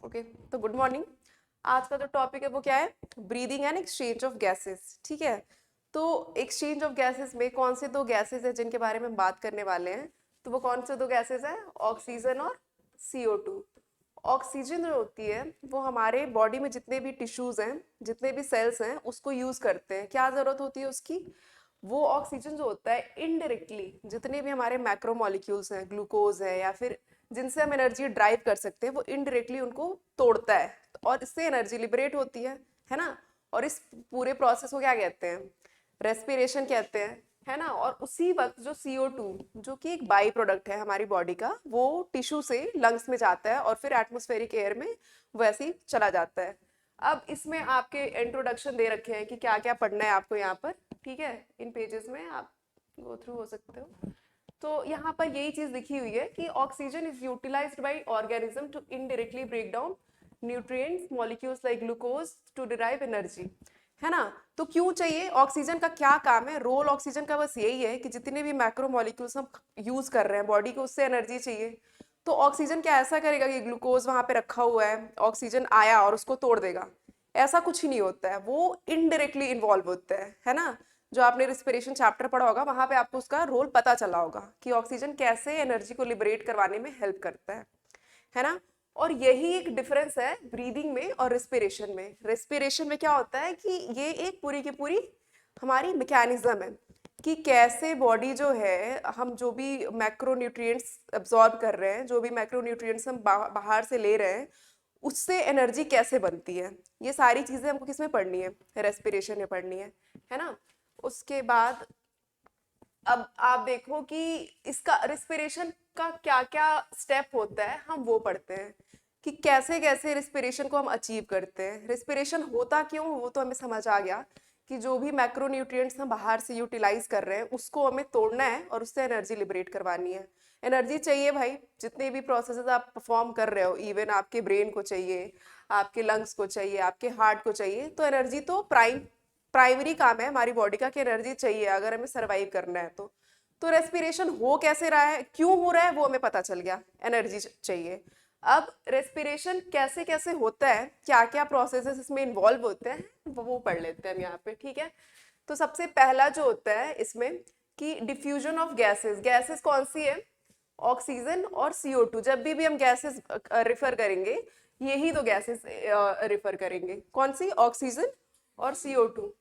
Okay, तो good morning. आज का जो टॉपिक है वो क्या है? Breathing and exchange of gases. ठीक है, तो एक्सचेंज ऑफ गैसेस में कौन से दो गैसेस है जिनके बारे में हम बात करने वाले हैं? तो वो कौन से दो गैसेस हैं? ऑक्सीजन और CO2। ऑक्सीजन जो होती है वो हमारे बॉडी में जितने भी टिश्यूज हैं, जितने भी सेल्स हैं, उसको यूज करते हैं। क्या जरूरत होती है उसकी? वो ऑक्सीजन जो होता है इनडायरेक्टली जितने भी हमारे मैक्रो मॉलिक्यूल्स हैं, ग्लूकोज है या फिर जिनसे हम एनर्जी ड्राइव कर सकते हैं, वो इनडायरेक्टली उनको तोड़ता है और इससे एनर्जी लिबरेट होती है ना। और इस पूरे प्रोसेस को क्या कहते हैं? रेस्पिरेशन कहते हैं, है ना। और उसी वक्त जो CO2 जो कि एक बाई प्रोडक्ट है हमारी बॉडी का, वो टिश्यू से लंग्स में जाता है और फिर एटमॉस्फेरिक एयर में वैसे ही चला जाता है। अब इसमें आपके इंट्रोडक्शन दे रखे हैं कि क्या क्या पढ़ना है आपको यहाँ पर। ठीक है, इन पेजेस में आप गो थ्रू हो सकते हो। तो यहाँ पर यही चीज लिखी हुई है कि oxygen is utilised by organism to indirectly break down nutrients molecules like glucose to derive energy, है ना। तो क्यों चाहिए ऑक्सीजन? का क्या काम है? रोल ऑक्सीजन का बस यही है कि जितने भी मैक्रो मॉलिक्यूल्स हम यूज कर रहे हैं बॉडी को, उससे एनर्जी चाहिए। तो ऑक्सीजन क्या ऐसा करेगा कि ग्लूकोज वहां पे रखा हुआ है, ऑक्सीजन आया और उसको तोड़ देगा? ऐसा कुछ ही नहीं होता है, वो इनडायरेक्टली इन्वॉल्व होता है ना। जो आपने रिस्पिरेशन चैप्टर पढ़ा होगा वहां पे आपको उसका रोल पता चला होगा कि ऑक्सीजन कैसे एनर्जी को लिबरेट करवाने में हेल्प करता है ना। और यही एक डिफरेंस है ब्रीदिंग में और रेस्पिरेशन में। रेस्पिरेशन में क्या होता है कि ये एक पूरी की पूरी हमारी मैकेनिज्म है कि कैसे बॉडी जो है, हम जो भी मैक्रो न्यूट्रिएंट्स एब्जॉर्ब कर रहे हैं, जो भी मैक्रो न्यूट्रिएंट्स हम बाहर से ले रहे हैं, उससे एनर्जी कैसे बनती है। ये सारी चीजें हमको किसमें पढ़नी है? रेस्पिरेशन में पढ़नी है ना। उसके बाद अब आप देखो कि इसका रिस्पिरेशन का क्या क्या स्टेप होता है, हम वो पढ़ते हैं कि कैसे कैसे रिस्पिरेशन को हम अचीव करते हैं। रिस्पिरेशन होता क्यों, वो तो हमें समझ आ गया कि जो भी मैक्रोन्यूट्रिएंट्स हम बाहर से यूटिलाइज कर रहे हैं उसको हमें तोड़ना है और उससे एनर्जी लिबरेट करवानी है। एनर्जी चाहिए भाई, जितने भी प्रोसेसेस आप परफॉर्म कर रहे हो, इवन आपके ब्रेन को चाहिए, आपके लंग्स को चाहिए, आपके हार्ट को चाहिए। तो एनर्जी तो प्राइमरी काम है हमारी बॉडी का कि एनर्जी चाहिए अगर हमें सरवाइव करना है तो रेस्पिरेशन हो कैसे रहा है, क्यों हो रहा है, वो हमें पता चल गया, एनर्जी चाहिए। अब रेस्पिरेशन कैसे कैसे होता है, क्या क्या प्रोसेसेस इसमें इन्वॉल्व होते हैं, वो पढ़ लेते हैं हम यहाँ पे। ठीक है, तो सबसे पहला जो होता है इसमें कि डिफ्यूजन ऑफ गैसेस। गैसेस कौन सी है? ऑक्सीजन और CO2। जब भी हम गैसेस रिफर करेंगे, यही दो गैसेस रिफर करेंगे। कौन सी? ऑक्सीजन और CO2।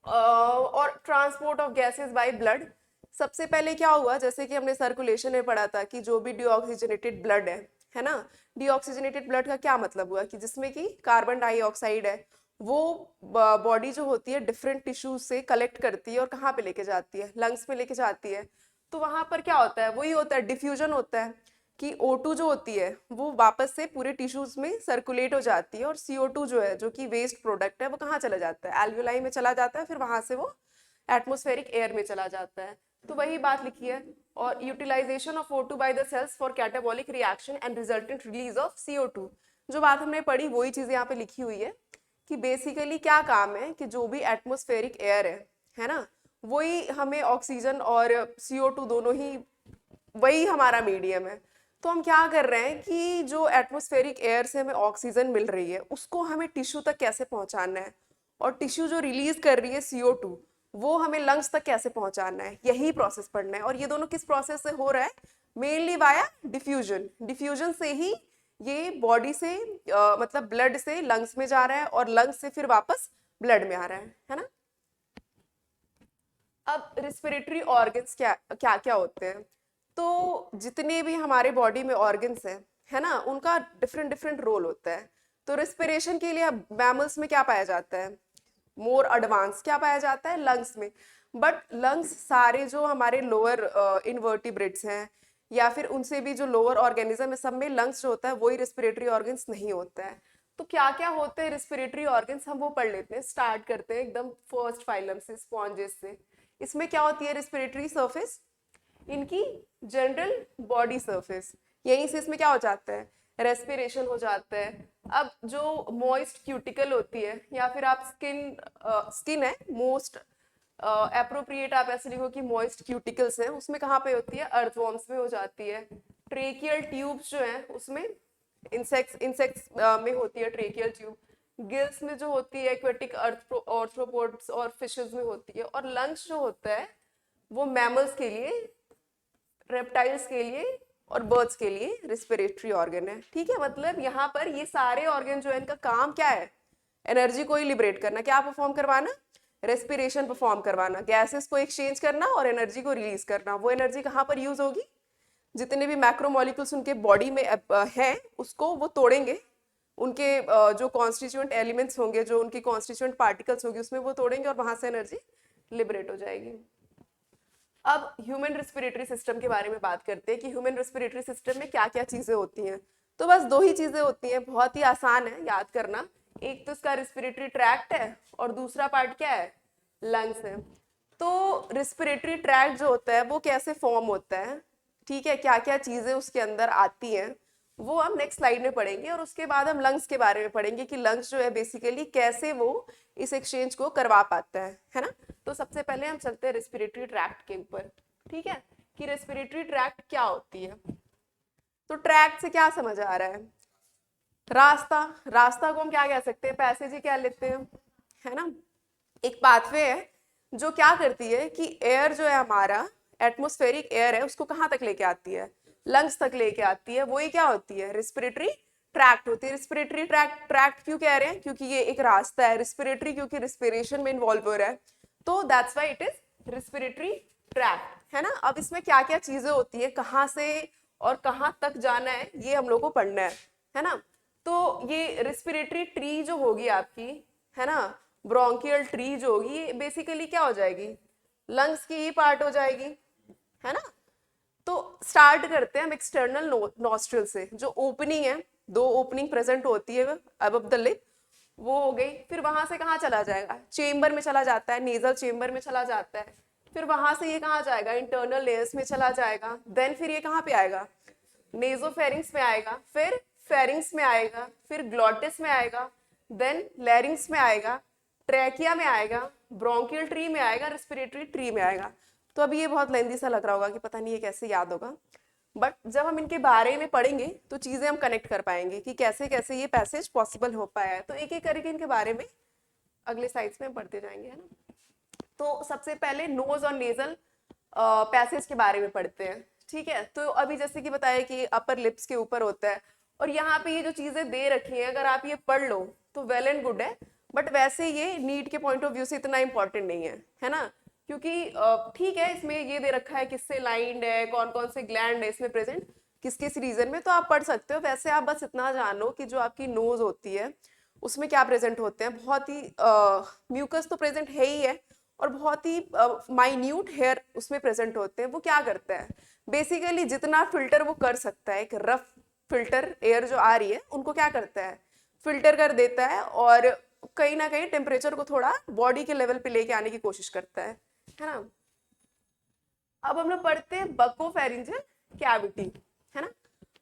और transport of gases by blood. सबसे पहले क्या हुआ, जैसे कि हमने सर्कुलेशन में पढ़ा था कि जो भी डीऑक्सीजनेटेड ब्लड है ना। डीऑक्सीजनेटेड ब्लड का क्या मतलब हुआ कि जिसमें कि कार्बन डाइऑक्साइड है, वो बॉडी जो होती है डिफरेंट टिश्यूज से कलेक्ट करती है और कहाँ पे लेके जाती है? लंग्स में लेके जाती है। तो वहां पर क्या होता है? वही होता है, डिफ्यूजन होता है कि O2 जो होती है वो वापस से पूरे टिश्यूज में सर्कुलेट हो जाती है और CO2 जो है, जो कि वेस्ट प्रोडक्ट है, वो कहाँ चला जाता है? एल्वियोलाई में चला जाता है, फिर वहां से वो एटमॉस्फेरिक एयर में चला जाता है। तो वही बात लिखी है। और utilisation of O2 by the cells for catabolic reaction and resultant release of CO2। जो बात हमने पढ़ी वही चीज यहाँ पे लिखी हुई है कि बेसिकली क्या काम है कि जो भी एटमॉस्फेरिक एयर है ना, वही हमें ऑक्सीजन और CO2 दोनों ही, वही हमारा मीडियम है। तो हम क्या कर रहे हैं कि जो एटमॉस्फेरिक एयर से हमें ऑक्सीजन मिल रही है उसको हमें टिश्यू तक कैसे पहुंचाना है, और टिश्यू जो रिलीज कर रही है CO2 वो हमें लंग्स तक कैसे पहुंचाना है, यही प्रोसेस पढ़ना है। और ये दोनों किस प्रोसेस से हो रहा है? Mainly via diffusion. डिफ्यूजन से ही ये बॉडी से मतलब ब्लड से लंग्स में जा रहा है और लंग्स से फिर वापस ब्लड में आ रहा है ना। अब रिस्पिरेटरी ऑर्गन्स क्या क्या क्या होते हैं? तो जितने भी हमारे बॉडी में ऑर्गन्स हैं, है ना, उनका डिफरेंट डिफरेंट रोल होता है। तो रिस्पिरेशन के लिए मैमल्स में क्या पाया जाता है? मोर एडवांस क्या पाया जाता है? लंग्स में। बट लंग्स सारे जो हमारे लोअर इनवर्टिब्रेट्स हैं या फिर उनसे भी जो लोअर ऑर्गेनिज्म है, सब में लंग्स जो होता है वही रिस्पिरेटरी ऑर्गन्स नहीं होता है। तो क्या क्या होते हैं रिस्पिरेटरी ऑर्गन्स, हम वो पढ़ लेते हैं। स्टार्ट करते हैं एकदम फर्स्ट फाइलम से, स्पॉन्जेस से। इसमें क्या होती है रिस्पिरेटरी सरफेस? इनकी जनरल बॉडी सरफेस। यहीं से इसमें क्या हो जाता है? रेस्पिरेशन हो जाता है। अब जो मॉइस्ट क्यूटिकल होती है या फिर आप स्किन है मोस्ट अप्रोप्रिएट, आप ऐसे लिखो कि मॉइस्ट क्यूटिकल्स हैं, उसमें कहाँ पे होती है? अर्थवॉर्म्स में हो जाती है। ट्रेकियल ट्यूब्स जो है उसमें इंसेक्ट्स में होती है ट्रेकियल ट्यूब, गिल्स में जो होती है एक्वेटिक आर्थ्रोपोड्स और फिशेस में होती है, और लंग्स जो होता है वो मैमल्स के लिए, रेप्टाइल्स के लिए और बर्ड्स के लिए रिस्पिरेटरी ऑर्गन है। ठीक है, मतलब यहाँ पर ये सारे ऑर्गन जो है इनका काम क्या है, एनर्जी को ही लिबरेट करना, क्या परफॉर्म करवाना, रेस्पिरेशन परफॉर्म करवाना, गैसेस को एक्सचेंज करना और एनर्जी को रिलीज करना। वो एनर्जी कहाँ पर यूज होगी, जितने भी मैक्रोमोलिक्यूल्स उनके बॉडी में हैं उसको वो तोड़ेंगे, उनके जो कॉन्स्टिट्यूएंट एलिमेंट्स होंगे, जो उनकी कॉन्स्टिट्यूएंट पार्टिकल्स होंगे उसमें वो तोड़ेंगे और वहां से एनर्जी लिबरेट हो जाएगी। अब ह्यूमन रेस्पिरेटरी सिस्टम के बारे में बात करते हैं कि ह्यूमन रेस्पिरेटरी सिस्टम में क्या क्या चीजें होती हैं। तो बस दो ही चीजें होती हैं, बहुत ही आसान है याद करना, एक तो इसका रेस्पिरेटरी ट्रैक्ट है और दूसरा पार्ट क्या है, लंग्स है। तो रेस्पिरेटरी ट्रैक्ट जो होता है वो कैसे फॉर्म होता है, ठीक है, क्या क्या चीजें उसके अंदर आती हैं वो हम नेक्स्ट स्लाइड में पढ़ेंगे, और उसके बाद हम लंग्स के बारे में पढ़ेंगे कि लंग्स जो है बेसिकली कैसे वो इस एक्सचेंज को करवा पाता है ना। तो सबसे पहले हम चलते हैं रेस्पिरेटरी ट्रैक्ट के ऊपर, ठीक है, कि रेस्पिरेटरी ट्रैक्ट क्या होती है। तो ट्रैक्ट से क्या समझ आ रहा है, रास्ता, रास्ता को हम क्या कह सकते हैं, पैसेज ही कह लेते हैं, है ना। एक पाथवे है जो क्या करती है कि एयर जो है हमारा एटमॉस्फेरिक एयर है उसको कहाँ तक लेके आती है, लंग्स तक लेके आती है, वही क्या होती है, रेस्पिरेटरी ट्रैक्ट होती है। रेस्पिरेटरी ट्रैक्ट ट्रैक्ट क्यों कह रहे हैं, क्योंकि ये एक रास्ता है, रेस्पिरेटरी क्योंकि रेस्पिरेशन में इन्वॉल्व हो रहा है, तो that's why it is respiratory tract, है ना। अब इसमें क्या क्या चीजें होती है, कहाँ से और कहाँ तक जाना है ये हम लोग को पढ़ना है ना। तो ये रेस्पिरेटरी ट्री जो होगी आपकी, है ना, ब्रोंकियल ट्री जो होगी ये बेसिकली क्या हो जाएगी, लंग्स की ही पार्ट हो जाएगी, है ना। तो स्टार्ट करते हैं हम एक्सटर्नल नॉस्ट्रल से, जो ओपनिंग है, दो ओपनिंग प्रेजेंट होती है अबव द लिप, वो हो गई। फिर वहां से कहाँ चला जाएगा, चेम्बर में चला जाता है, नेजल चेम्बर में चला जाता है। फिर वहां से ये कहाँ जाएगा, इंटरनल लेयर्स में चला जाएगा। देन फिर ये कहाँ पे आएगा, नेजोफेरिंग्स में आएगा, फिर फेरिंग्स में आएगा, फिर ग्लॉटिस में आएगा, देन लैरिंग्स में आएगा, ट्रैकिया में आएगा, ब्रोंकियल ट्री में आएगा, रेस्पिरेटरी ट्री में आएगा। तो अभी ये बहुत लेंदी सा लग रहा होगा कि पता नहीं ये कैसे याद होगा, बट जब हम इनके बारे में पढ़ेंगे तो चीजें हम कनेक्ट कर पाएंगे कि कैसे कैसे ये पैसेज पॉसिबल हो पाया है। तो एक एक करके इनके बारे में अगले साइड्स में हम पढ़ते जाएंगे, है ना। तो सबसे पहले नोज और नेजल पैसेज के बारे में पढ़ते हैं, ठीक है। तो अभी जैसे कि बताया कि अपर लिप्स के ऊपर होता है, और यहाँ पे ये जो चीजें दे रखी हैं अगर आप ये पढ़ लो तो वेल एंड गुड है, बट वैसे ये नीट के पॉइंट ऑफ व्यू से इतना इंपॉर्टेंट नहीं है ना। क्योंकि ठीक है इसमें ये दे रखा है किससे लाइंड है, कौन कौन से ग्लैंड है इसमें प्रेजेंट, किस किस रीजन में, तो आप पढ़ सकते हो। वैसे आप बस इतना जानो कि जो आपकी नोज होती है उसमें क्या प्रेजेंट होते हैं, बहुत ही म्यूकस तो प्रेजेंट है ही है, और बहुत ही माइन्यूट हेयर उसमें प्रेजेंट होते हैं। वो क्या करता है बेसिकली, जितना फिल्टर वो कर सकता है, एक रफ फिल्टर एयर जो आ रही है उनको क्या करता है, फिल्टर कर देता है, और कहीं ना कहीं टेम्परेचर को थोड़ा बॉडी के लेवल पे लेके आने की कोशिश करता है ना। अब हम लोग पढ़ते हैं बकोफेरिंजियल कैविटी, है ना।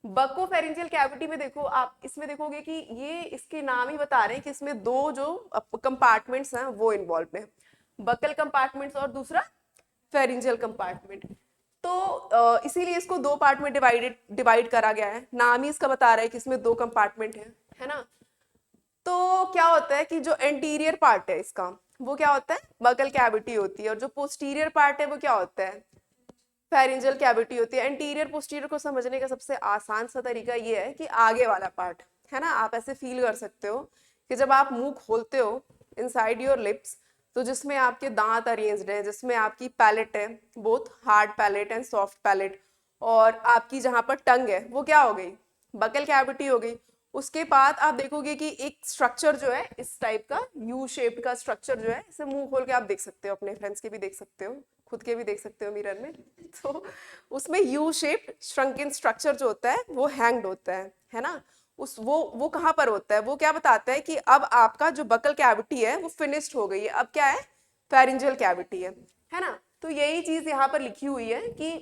बकोफेरिंजियल कैविटी में देखो आप, इसमें देखोगे कि ये इसके नाम ही बता रहे हैं कि इसमें दो जो कंपार्टमेंट्स हैं वो इन्वॉल्व है, बकल कंपार्टमेंट्स और दूसरा फेरिंजियल कंपार्टमेंट। तो इसीलिए इसको दो पार्ट में डिवाइड करा गया है, नाम ही इसका बता रहा है कि इसमें दो कंपार्टमेंट है ना। तो क्या होता है कि जो एंटीरियर पार्ट है इसका वो क्या होता है, बकल कैविटी होती है, और जो पोस्टीरियर पार्ट है वो क्या होता है, फेरिंजियल कैविटी होती है। एंटीरियर पोस्टीरियर को समझने का सबसे आसान सा तरीका ये है कि आगे वाला पार्ट, है ना, आप ऐसे फील कर सकते हो कि जब आप मुंह खोलते हो इनसाइड योर लिप्स, तो जिसमें आपके दांत अरेंज्ड है, जिसमें आपकी पैलेट है, both hard palate and soft palate, और आपकी जहां पर टंग है वो क्या हो गई, बकल कैविटी हो गई। उसके बाद आप देखोगे कि एक स्ट्रक्चर जो है इस टाइप का यू शेप का स्ट्रक्चर जो है, इसे मुंह खोल के आप देख सकते हो, अपने फ्रेंड्स के भी देख सकते हो, खुद के भी देख सकते हो मिरर में। तो उसमें यू शेप श्रंकन स्ट्रक्चर जो होता है वो हैंग्ड होता है ना। उस वो कहाँ पर होता है, वो क्या बताता है कि अब आपका जो बकल कैविटी है वो फिनिश्ड हो गई है, अब क्या है, फेरिंजियल कैविटी है ना। तो यही चीज यहाँ पर लिखी हुई है कि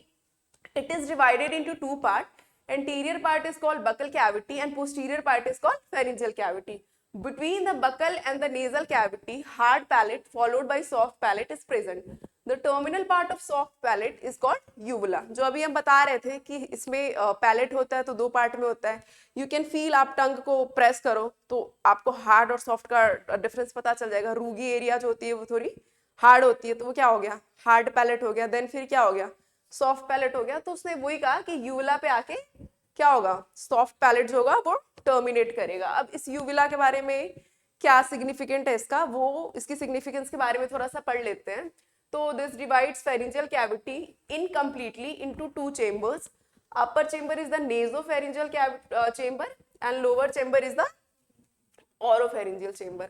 it is divided into two parts. Anterior part is called buccal cavity and posterior part is called pharyngeal cavity. Between the buccal and the nasal cavity, hard palate followed by soft palate is present. The terminal part of soft palate is called uvula. जो अभी हम बता रहे थे कि इसमें palette होता है तो दो पार्ट में होता है। यू कैन फील, आप टंग को प्रेस करो तो आपको हार्ड और सॉफ्ट का डिफरेंस पता चल जाएगा। रूगी एरिया जो होती है वो थोड़ी हार्ड होती है, तो वो क्या हो गया, हार्ड पैलेट हो गया। देन फिर क्या हो गया, सॉफ्ट पैलेट हो गया। तो उसने वही कहा कि यूवुला पे आके क्या होगा, सॉफ्ट पैलेट जो होगा वो टर्मिनेट करेगा। अब इस यूवुला के बारे में क्या सिग्निफिकेंट है इसका, वो इसकी सिग्निफिकेंस के बारे में थोड़ा सा पढ़ लेते हैं। तो this divides pharyngeal cavity incompletely into two chambers. Upper chamber is the nasopharyngeal chamber and lower chamber is the oropharyngeal chamber.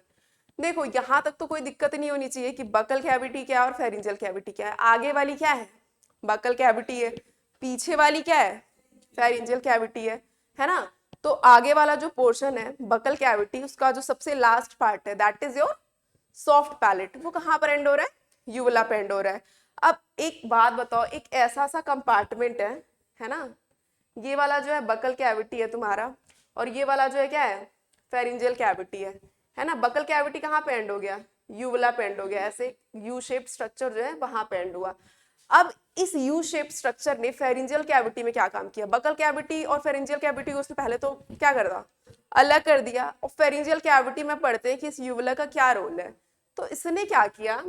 देखो यहाँ तक तो कोई दिक्कत नहीं होनी चाहिए कि बकल कैविटी क्या है और फेरिंजियल कैविटी क्या है। आगे वाली क्या है, बकल कैविटी है, पीछे वाली क्या है, फेरिंजियल कैविटी है ना। तो आगे वाला जो पोर्शन है बकल कैविटी, उसका जो सबसे लास्ट पार्ट है that is your soft palate, वो कहाँ पर एंड हो रहा है, यूवुला पे एंड हो रहा है। अब एक बात बताओ, एक ऐसा सा कंपार्टमेंट है ना, ये वाला जो है बकल कैविटी है तुम्हारा, और ये वाला जो है क्या है, फेरिंजियल कैविटी है ना। बकल कैविटी कहाँ पे एंड हो गया, यूवुला पे एंड हो गया। ऐसे यू शेप स्ट्रक्चर जो है वहां पे एंड हुआ। अब इस यू शेप स्ट्रक्चर ने फेरिंजियल कैविटी में क्या काम किया, बकल कैविटी और फेरिंजियल कैविटी को उसने पहले तो क्या कर दिया, अलग कर दिया। और फेरिंजियल कैविटी में पढ़ते हैं कि इस यूवुला का क्या रोल है। तो इसने क्या किया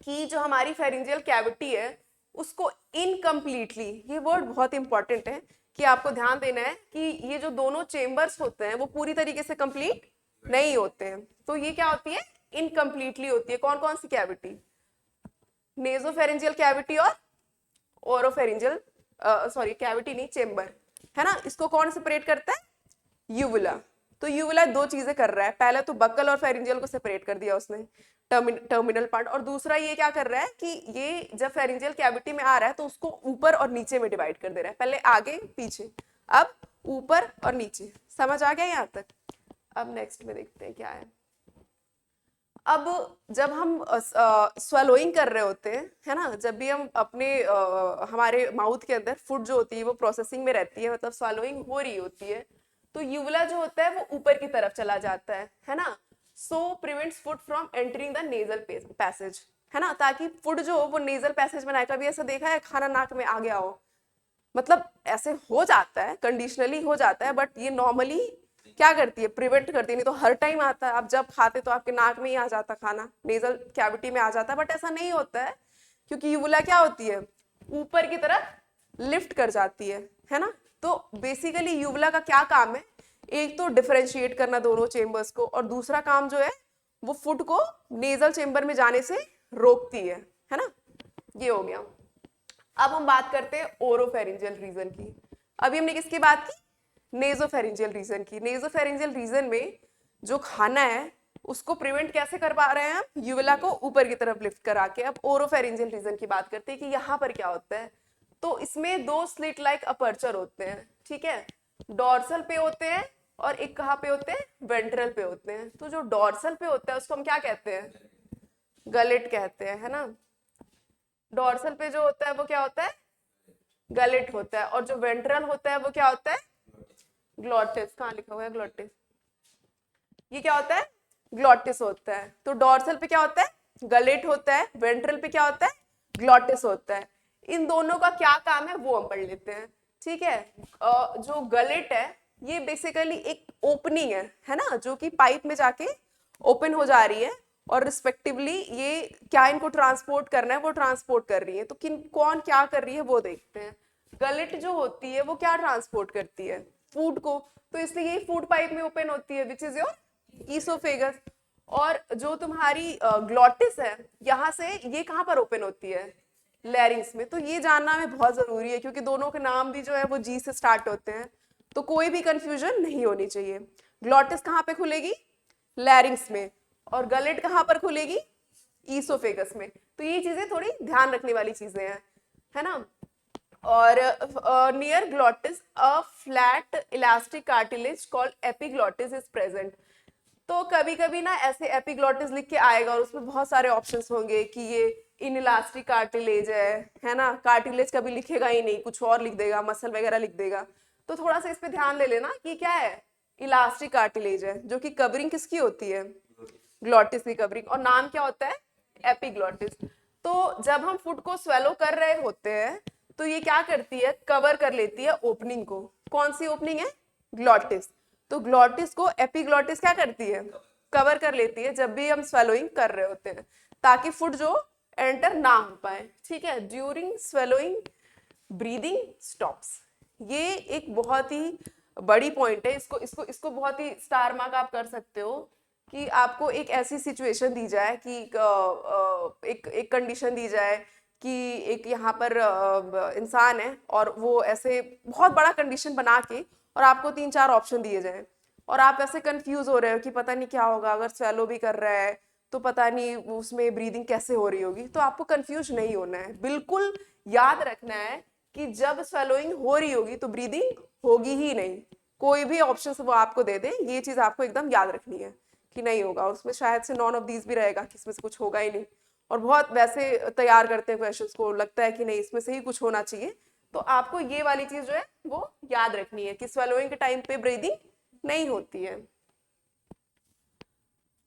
कि जो हमारी फेरिंजियल कैविटी है उसको इनकम्प्लीटली, ये वर्ड बहुत इंपॉर्टेंट है कि आपको ध्यान देना है कि ये जो दोनों चेम्बर्स होते हैं वो पूरी तरीके से कंप्लीट नहीं होते हैं। तो ये क्या होती है, इनकम्प्लीटली होती है। कौन कौन सी कैविटी, नेजोफेरेंजियल कैविटी और ओरोफेरेंजियल, सॉरी कैविटी नहीं, चेम्बर है ना। इसको कौन सेपरेट करता है, यूवुला। तो यूवुला दो चीजें कर रहा है, पहले तो बकल और फेरिंजियल को सेपरेट कर दिया उसने, टर्मिनल पार्ट, और दूसरा ये क्या कर रहा है कि ये जब फेरिंजियल कैविटी में आ रहा है तो उसको ऊपर और नीचे में डिवाइड कर दे रहा है, पहले आगे पीछे, अब ऊपर और नीचे। समझ आ गया यहाँ तक। अब नेक्स्ट में देखते हैं क्या है। अब जब हम स्वेलोइंग कर रहे होते हैं है ना, जब भी हम अपने हमारे माउथ के अंदर फूड जो होती है वो प्रोसेसिंग में रहती है, मतलब स्वेलोइंग हो रही होती है, तो यूवुला जो होता है वो ऊपर की तरफ चला जाता है ना। So prevents food from entering the nasal passage, है ना, ताकि फूड जो हो वो नेजल पैसेज में ना। कभी ऐसा देखा है खाना नाक में आ गया हो, मतलब ऐसे हो जाता है, कंडीशनली हो जाता है, बट ये नॉर्मली क्या करती है, प्रिवेंट करती है। नहीं तो हर टाइम आता है, आप जब खाते तो आपके नाक में ही आ जाता खाना, नेजल कैविटी में आ जाता है, बट ऐसा नहीं होता है क्योंकि यूवुला क्या होती है, ऊपर की तरफ लिफ्ट कर जाती है ना। तो बेसिकली यूवुला का क्या काम है, एक तो डिफरेंशिएट करना दोनों चेम्बर्स को, और दूसरा काम जो है वो फूड को नेजल चेम्बर में जाने से रोकती है ना। ये हो गया। अब हम बात करते हैं ओरोफेरिंजियल रीजन की। अभी हमने किसकी बात की, नेजोफेरिंजियल रीजन की। नेजोफेरिंजियल रीजन में जो खाना है उसको प्रिवेंट कैसे कर पा रहे हैं हम, यूवुला को ऊपर की तरफ लिफ्ट करा के। अब ओरोफेरिंजियल रीजन की बात करते हैं कि यहाँ पर क्या होता है। तो इसमें दो स्लिट लाइक अपर्चर होते हैं, ठीक है, डॉर्सल पे होते हैं और एक कहाँ पे होते हैं, वेंट्रल पे होते हैं। तो जो डॉर्सल पे होता है उसको हम क्या कहते हैं, गलेट कहते हैं, है ना। डॉर्सल पे जो होता है वो क्या होता है, गलेट होता है, और जो वेंट्रल होता है वो क्या होता है, ग्लॉटिस। कहाँ लिखा हुआ है ग्लॉटिस, ये क्या होता है, ग्लॉटिस होता है। तो डॉर्सल पे क्या होता है, गलेट होता है, वेंट्रल पे क्या होता है, ग्लॉटिस होता है। इन दोनों का क्या काम है वो हम पढ़ लेते हैं, ठीक है। जो गलेट है ये बेसिकली एक ओपनिंग है ना, जो कि पाइप में जाके ओपन हो जा रही है, और रिस्पेक्टिवली ये क्या इनको ट्रांसपोर्ट करना है वो ट्रांसपोर्ट कर रही है। तो किन कौन क्या कर रही है वो देखते हैं। गलेट जो होती है वो क्या ट्रांसपोर्ट करती है, फूड को, तो इसलिए ये फूड पाइप में ओपन होती है, विच इज योर ईसोफेगस। और जो तुम्हारी ग्लॉटिस है यहाँ से ये कहाँ पर ओपन होती है, लैरिंग्स में। तो ये जानना हमें बहुत जरूरी है क्योंकि दोनों के नाम भी जो है वो जी से स्टार्ट होते हैं, तो कोई भी कंफ्यूजन नहीं होनी चाहिए। ग्लॉटिस कहाँ पे खुलेगी, लैरिंग्स में, और गलेट कहाँ पर खुलेगी, ईसोफेगस में। तो ये चीजें थोड़ी ध्यान रखने वाली चीजें हैं, है ना। और near glottis a flat elastic cartilage called epiglottis is present. तो कभी कभी ना ऐसे एपिग्लॉटिस लिख के आएगा और उसमें बहुत सारे ऑप्शंस होंगे कि ये इनइलास्टिक कार्टिलेज है ना। कार्टिलेज कभी लिखेगा ही नहीं, कुछ और लिख देगा, मसल वगैरह लिख देगा। तो थोड़ा सा इस पे ध्यान ले लेना कि क्या है, इलास्टिक कार्टिलेज है, जो कि कवरिंग किसकी होती है, ग्लॉटिस की कवरिंग, और नाम क्या होता है, एपिग्लॉटिस। तो जब हम फूड को स्वेलो कर रहे होते हैं तो ये क्या करती है, कवर कर लेती है ओपनिंग को। कौन सी ओपनिंग है, ग्लॉटिस। तो ग्लॉटिस को एपिग्लॉटिस क्या करती है, कवर कर लेती है जब भी हम स्वेलोइंग कर रहे होते हैं, ताकि फूड जो एंटर ना हो पाए। ठीक है, ड्यूरिंग स्वेलोइंग ब्रीदिंग स्टॉप्स। ये एक बहुत ही बड़ी पॉइंट है, इसको इसको इसको बहुत ही स्टार मार्क आप कर सकते हो कि आपको एक ऐसी सिचुएशन दी जाए कि एक कंडीशन दी जाए कि एक यहाँ पर इंसान है और वो ऐसे बहुत बड़ा कंडीशन बना के और आपको 3-4 ऑप्शन दिए जाए और आप ऐसे कंफ्यूज हो रहे हो कि पता नहीं क्या होगा, अगर स्वेलो भी कर रहा है तो पता नहीं उसमें ब्रीदिंग कैसे हो रही होगी। तो आपको कंफ्यूज नहीं होना है, बिल्कुल याद रखना है कि जब स्वेलोइंग हो रही होगी तो ब्रीदिंग होगी ही नहीं। कोई भी ऑप्शन वो आपको दे दे, ये चीज आपको एकदम याद रखनी है कि नहीं होगा, उसमें शायद से नॉन ऑफ दीज भी रहेगा कि इसमें से कुछ होगा ही नहीं। और बहुत वैसे तैयार करते हैं क्वेश्चंस को, लगता है कि नहीं इसमें से ही कुछ होना चाहिए। तो आपको ये वाली चीज जो है वो याद रखनी है कि स्वेलोइंग के टाइम पे ब्रीदिंग नहीं होती है।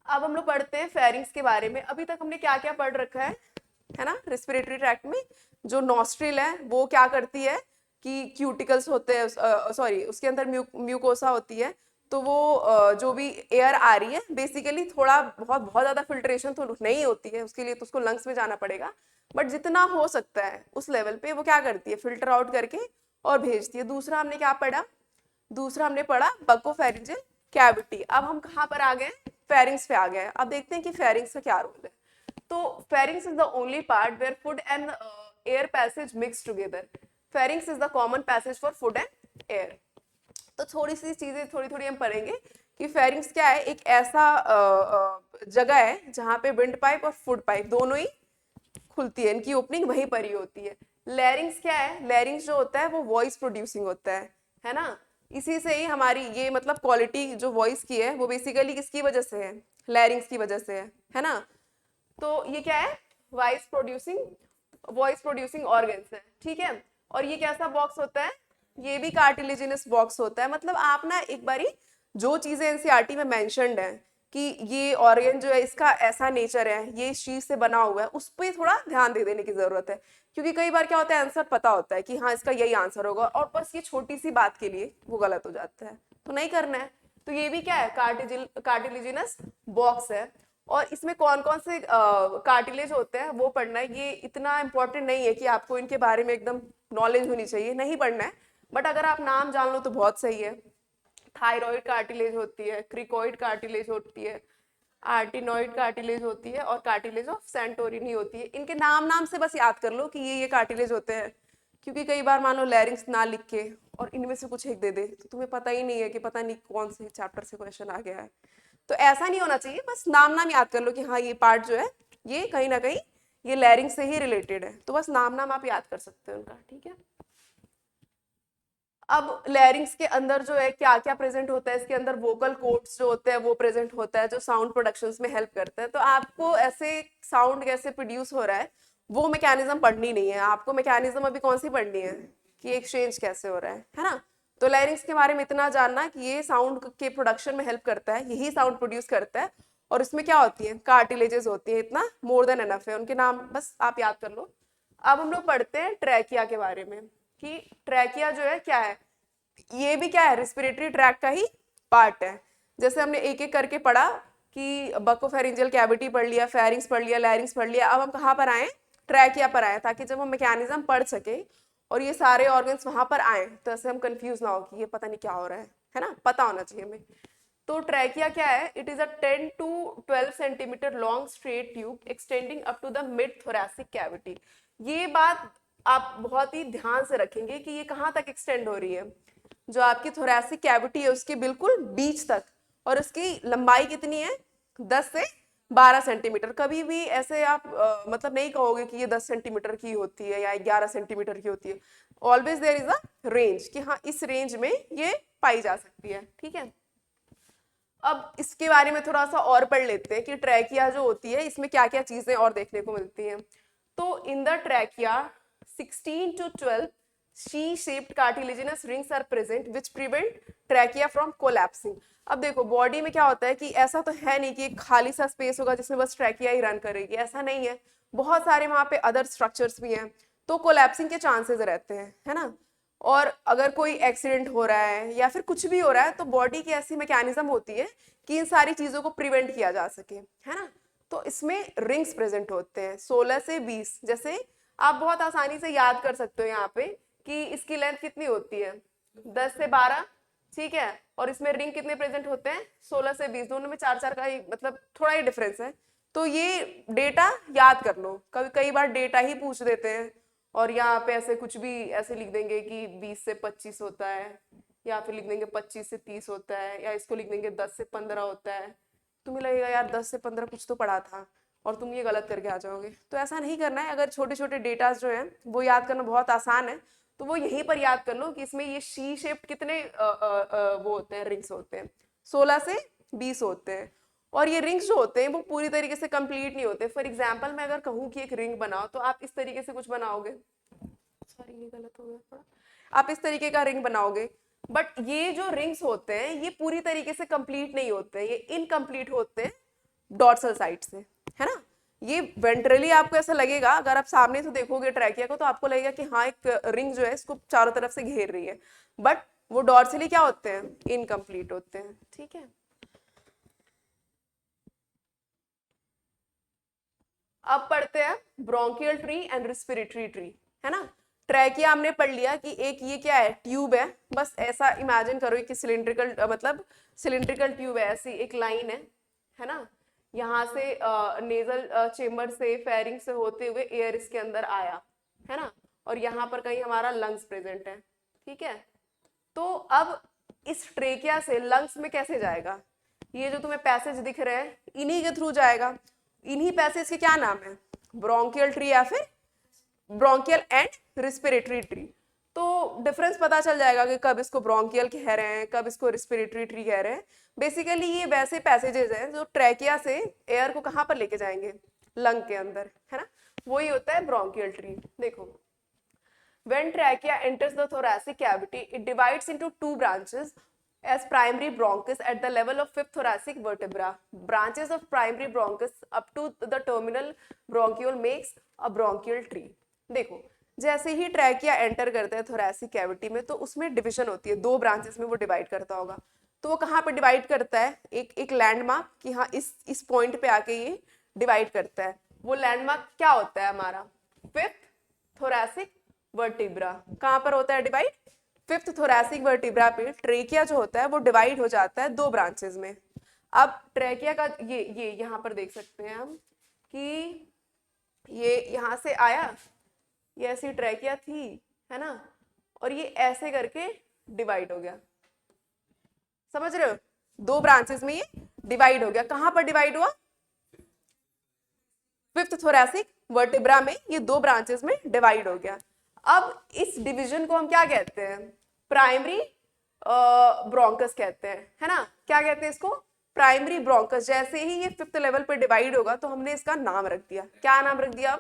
अब हम लोग पढ़ते हैं फेरिंग्स के बारे में। अभी तक हमने क्या क्या पढ़ रखा है ना, रेस्पिरेटरी ट्रैक्ट में जो नॉस्ट्रिल है वो क्या करती है कि क्यूटिकल्स होते हैं, सॉरी उसके अंदर म्यूकोसा होती है, तो वो जो भी एयर आ रही है बेसिकली थोड़ा बहुत बहुत ज्यादा फिल्ट्रेशन तो नहीं होती है, उसके लिए तो उसको लंग्स में जाना पड़ेगा, बट जितना हो सकता है उस लेवल पे वो क्या करती है, फिल्टर आउट करके और भेजती है। दूसरा हमने क्या पढ़ा, दूसरा हमने पढ़ा बकोफेरिंजियल कैविटी। अब हम कहाँ पर आ गए, फेरिंग्स पे आ गए। अब देखते हैं कि फेरिंग्स का क्या रोल है। तो pharynx is the only part where food and air passage mix together. Pharynx is the common passage for food and air. तो थोड़ी सी चीजें थोड़ी थोड़ी हम पढ़ेंगे कि फेरिंग्स क्या है, एक ऐसा जगह है जहाँ पे विंड पाइप और फूड पाइप दोनों ही खुलती है, इनकी ओपनिंग वहीं पर ही होती है। लैरिंग्स क्या है, लैरिंग्स जो होता है वो वॉइस प्रोड्यूसिंग होता है ना। इसी से ही हमारी ये मतलब क्वालिटी जो वॉइस की है वो बेसिकली किसकी वजह से है, लैरिंग्स की वजह से है ना। तो ये क्या है, वॉइस प्रोड्यूसिंग ऑर्गन्स है। ठीक है, और ये कैसा बॉक्स होता है, ये भी कार्टिलेजिनस बॉक्स होता है। मतलब आप ना एक बारी जो चीजें एनसीईआरटी में मेंशन्ड है कि ये ऑर्गन जो है इसका ऐसा नेचर है, ये इस चीज से बना हुआ है, उस पर थोड़ा ध्यान दे देने की जरूरत है। क्योंकि कई बार क्या होता है, आंसर पता होता है कि हाँ इसका यही आंसर होगा, और बस ये छोटी सी बात के लिए वो गलत हो जाता है, तो नहीं करना है। तो ये भी क्या है, कार्टिलेजिनस बॉक्स है। और इसमें कौन कौन से कार्टिलेज होते हैं वो पढ़ना है। ये इतना इंपॉर्टेंट नहीं है कि आपको इनके बारे में एकदम नॉलेज होनी चाहिए, नहीं पढ़ना है, बट अगर आप नाम जान लो तो बहुत सही है। थायराइड कार्टिलेज होती है, क्रिकोइड कार्टिलेज होती है, आर्टिनोइड कार्टिलेज होती है, और कार्टिलेज ऑफ सेंटोरिनी होती है। इनके नाम से बस याद कर लो कि ये कार्टिलेज होते हैं। क्योंकि कई बार मान लो लैरिंग्स ना लिख के और इनमें से कुछ एक दे दे तो तुम्हें पता ही नहीं है कि पता नहीं कौन से चैप्टर से क्वेश्चन आ गया है। तो ऐसा नहीं होना चाहिए, बस नाम याद कर लो कि हाँ ये पार्ट जो है ये कहीं ना कहीं ये लैरिंग से ही रिलेटेड है, तो बस नाम आप याद कर सकते हो उनका। ठीक है, अब लैरिंग्स के अंदर जो है क्या क्या प्रेजेंट होता है, इसके अंदर वोकल कोड्स जो होते हैं वो प्रेजेंट होता है, जो साउंड प्रोडक्शंस में हेल्प करते हैं। तो आपको ऐसे साउंड कैसे प्रोड्यूस हो रहा है वो मैकेनिज्म पढ़नी नहीं है, आपको मैकेनिज्म अभी कौन सी पढ़नी है कि एक्सचेंज कैसे हो रहा है ना। तो लैरिंग्स के बारे में इतना जानना कि ये साउंड के प्रोडक्शन में हेल्प करता है, यही साउंड प्रोड्यूस करता है, और इसमें क्या होती है, कार्टिलेजेस होती है। इतना मोर देन एनफ है, उनके नाम बस आप याद कर लो। अब हम लोग पढ़ते हैं ट्रैकिया के बारे में कि ट्रैकिया जो है क्या है, ये भी क्या है, रेस्पिरेटरी ट्रैक का ही पार्ट है। जैसे हमने एक एक करके पढ़ा कि बकोफेरिंजियल कैविटी पढ़ लिया, फेरिंग्स पढ़ लिया, लैरिंग्स पढ़ लिया, अब हम कहाँ पर आए, ट्रैकिया पर आए, ताकि जब हम मैकेनिज्म पढ़ सके और ये सारे ऑर्गन्स वहां पर आए तो ऐसे हम कंफ्यूज ना हो कि ये पता नहीं क्या हो रहा है ना, पता होना चाहिए हमें। तो ट्रैकिया क्या है, it is a 10 to 12 centimetre long straight tube extending up to the mid thoracic cavity. ये बात आप बहुत ही ध्यान से रखेंगे कि ये कहाँ तक एक्सटेंड हो रही है, जो आपकी थोरैसिक कैविटी है उसके बिल्कुल बीच तक, और उसकी लंबाई कितनी है, 10 से 12 सेंटीमीटर। कभी भी ऐसे आप मतलब नहीं कहोगे कि ये 10 सेंटीमीटर की होती है या 11 सेंटीमीटर की होती है। Always there is a range कि हाँ इस रेंज में ये पाई जा सकती है। ठीक है, अब इसके बारे में थोड़ा सा और पढ़ लेते हैं कि ट्रैकिया जो होती है इसमें क्या क्या चीजें और देखने को मिलती हैं। तो in the trachea 16 to 12 C shaped cartilaginous rings are present which prevent trachea from collapsing. अब देखो बॉडी में क्या होता है कि ऐसा तो है नहीं कि एक खाली सा स्पेस होगा जिसमें बस ट्रैकिया ही रन करेगी, ऐसा नहीं है, बहुत सारे वहां पे अदर स्ट्रक्चर्स भी हैं, तो कोलैप्सिंग के चांसेस रहते हैं, है ना। और अगर कोई एक्सीडेंट हो रहा है या फिर कुछ भी हो रहा है तो बॉडी की ऐसी मैकेनिज्म होती है कि इन सारी चीजों को प्रिवेंट किया जा सके, है ना। तो इसमें रिंग्स प्रेजेंट होते हैं 16 से 20। जैसे आप बहुत आसानी से याद कर सकते हो यहाँ पे कि इसकी लेंथ कितनी होती है 10 से 12, ठीक है, और इसमें रिंग कितने प्रेजेंट होते हैं 16 से 20, दोनों में 4-4 का ही मतलब थोड़ा ही डिफरेंस है। तो ये डेटा याद कर लो, कभी कई बार डेटा ही पूछ देते हैं और यहाँ पे ऐसे कुछ भी ऐसे लिख देंगे कि 20 से 25 होता है, या फिर लिख देंगे 25 से 30 होता है, या इसको लिख देंगे 10 से 15 होता है। तुम्हें लगेगा यार 10 से 15 कुछ तो पढ़ा था और तुम ये गलत करके आ जाओगे, तो ऐसा नहीं करना है। अगर छोटे छोटे डेटा जो हैं वो याद करना बहुत आसान है, तो वो यहीं पर याद कर लो कि इसमें ये शी शेप्ड कितने वो होते हैं, रिंग्स होते हैं 16 से 20 होते हैं। और ये रिंग्स जो होते हैं वो पूरी तरीके से कंप्लीट नहीं होते। फॉर एग्जाम्पल मैं अगर कहूँ कि एक रिंग बनाओ तो आप इस तरीके से कुछ बनाओगे, सॉरी ये गलत हो गया थोड़ा, आप इस तरीके का रिंग बनाओगे, बट ये जो रिंग्स होते हैं ये पूरी तरीके से कंप्लीट नहीं होते हैं, ये इनकम्प्लीट होते हैं डॉर्सल साइड से, है ना। ये वेंट्रली आपको ऐसा लगेगा, अगर आप सामने से देखोगे ट्रैकिया को तो आपको लगेगा कि हाँ एक रिंग जो है इसको चारों तरफ से घेर रही है, बट वो डॉर्सली क्या होते हैं, इनकम्प्लीट होते हैं, ठीक है। अब पढ़ते हैं bronchial tree and respiratory tree, है ना। ट्रैकिया हमने पढ़ लिया कि एक ये क्या है, ट्यूब है, बस ऐसा इमेजिन करो कि सिलिंड्रिकल मतलब सिलिंड्रिकल ट्यूब है, ऐसी एक लाइन है ना। यहाँ से नेजल चेम्बर से फेरिंग से होते हुए एयर इसके अंदर आया, है ना, और यहाँ पर कहीं हमारा लंग्स प्रेजेंट है, ठीक है। तो अब इस ट्रेकिया से लंग्स में कैसे जाएगा, ये जो तुम्हें पैसेज दिख रहे हैं इन्हीं के थ्रू जाएगा। इन्हीं पैसेज के क्या नाम है, ब्रोंकियल ट्री या फिर ब्रोंकियल एंड रिस्पिरेटरी ट्री। तो डिफरेंस पता चल जाएगा कि कब इसको ब्रोंकियल कह रहे हैं, कब इसको रिस्पिरेटरी ट्री कह रहे हैं। बेसिकली ये वैसे पैसेजेस हैं जो ट्रैकिया से एयर को कहाँ पर लेके जाएंगे, लंग के अंदर, है ना, वही होता है ब्रोंकियल ट्री। देखो when trachea enters the thoracic cavity it divides into two branches as primary bronchus at the level of fifth thoracic vertebra. Branches of primary bronchus up to the terminal bronchiole makes a bronchial tree. देखो जैसे ही trachea enter करता है thoracic cavity में तो उसमें division होती है, दो ब्रांचेस में वो डिवाइड करता होगा। तो वो कहाँ पे डिवाइड करता है, एक लैंडमार्क कि हाँ इस पॉइंट पे आके ये डिवाइड करता है। वो लैंडमार्क क्या होता है हमारा, फिफ्थ थोरैसिक वर्टिब्रा। कहाँ पर होता है डिवाइड, फिफ्थ थोरैसिक वर्टिब्रा पे ट्रेकिया जो होता है वो डिवाइड हो जाता है दो ब्रांचेस में। अब ट्रेकिया का ये यहाँ पर देख सकते हैं हम कि ये यहाँ से आया, ये ऐसी ट्रेकिया थी, है ना, और ये ऐसे करके डिवाइड हो गया, समझ रहे हो, दो ब्रांचेस में ये डिवाइड हो गया। कहाँ पर डिवाइड हुआ, फिफ्थ थोरैसिक वर्टिब्रा में ये दो ब्रांचेस में डिवाइड हो गया। अब इस डिवीजन को हम क्या कहते हैं, प्राइमरी ब्रोंकस कहते हैं, है ना। क्या कहते हैं इसको, प्राइमरी ब्रोंकस। जैसे ही ये फिफ्थ लेवल पे डिवाइड होगा तो हमने इसका नाम रख दिया, क्या नाम रख दिया।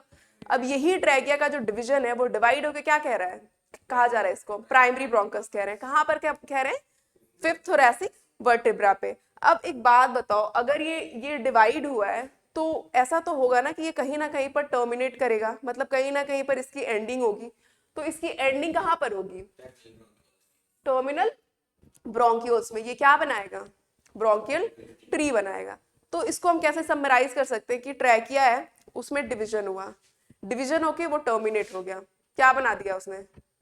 अब यही ट्रैकिया का जो डिवीजन है वो डिवाइड होकर क्या कह रहा है, कहा जा रहा है इसको प्राइमरी ब्रोंकस कह रहे हैं। कहाँ पर क्या कह रहे हैं, फिफ्थ थोरैसिक वर्टिब्रा पे। अब एक बात बताओ, अगर ये डिवाइड हुआ है तो ऐसा तो होगा ना कि ये कहीं ना कहीं पर टर्मिनेट करेगा, मतलब कहीं ना कहीं पर इसकी एंडिंग होगी। तो इसकी एंडिंग कहाँ पर होगी, टर्मिनल ब्रोंकियोल्स में। ये क्या बनाएगा, ब्रोंकियल ट्री बनाएगा। तो इसको हम कैसे समराइज कर सकते हैं कि ट्रैकिया है उसमें डिवीजन हुआ, डिवीजन होके वो टर्मिनेट हो गया, क्या बना दिया उसने,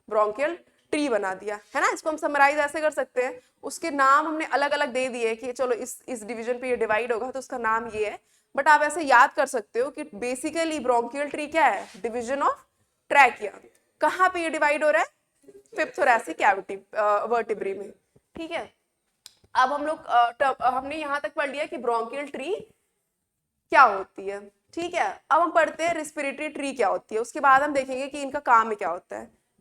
ब्रोंकियल ट्री बना दिया, है ना। इसको हम समराइज ऐसे कर सकते हैं, उसके नाम हमने अलग अलग दे दिए कि चलो इस डिवीजन पे ये डिवाइड होगा तो उसका नाम ये है। बट आप ऐसे याद कर सकते हो कि बेसिकली ब्रोंकियल ट्री क्या है, डिवीजन ऑफ ट्रैकिया। कहाँ पे ये डिवाइड हो रहा है, फिफ्थ थोरैसिक कैविटी वर्टिब्री में, ठीक है। अब हम लोग हमने यहाँ तक पढ़ लिया कि ब्रोंकियल ट्री क्या होती है, ठीक है। अब हम पढ़ते हैं रिस्पिरेटरी ट्री क्या होती है, उसके बाद हम देखेंगे कि इनका काम में क्या होता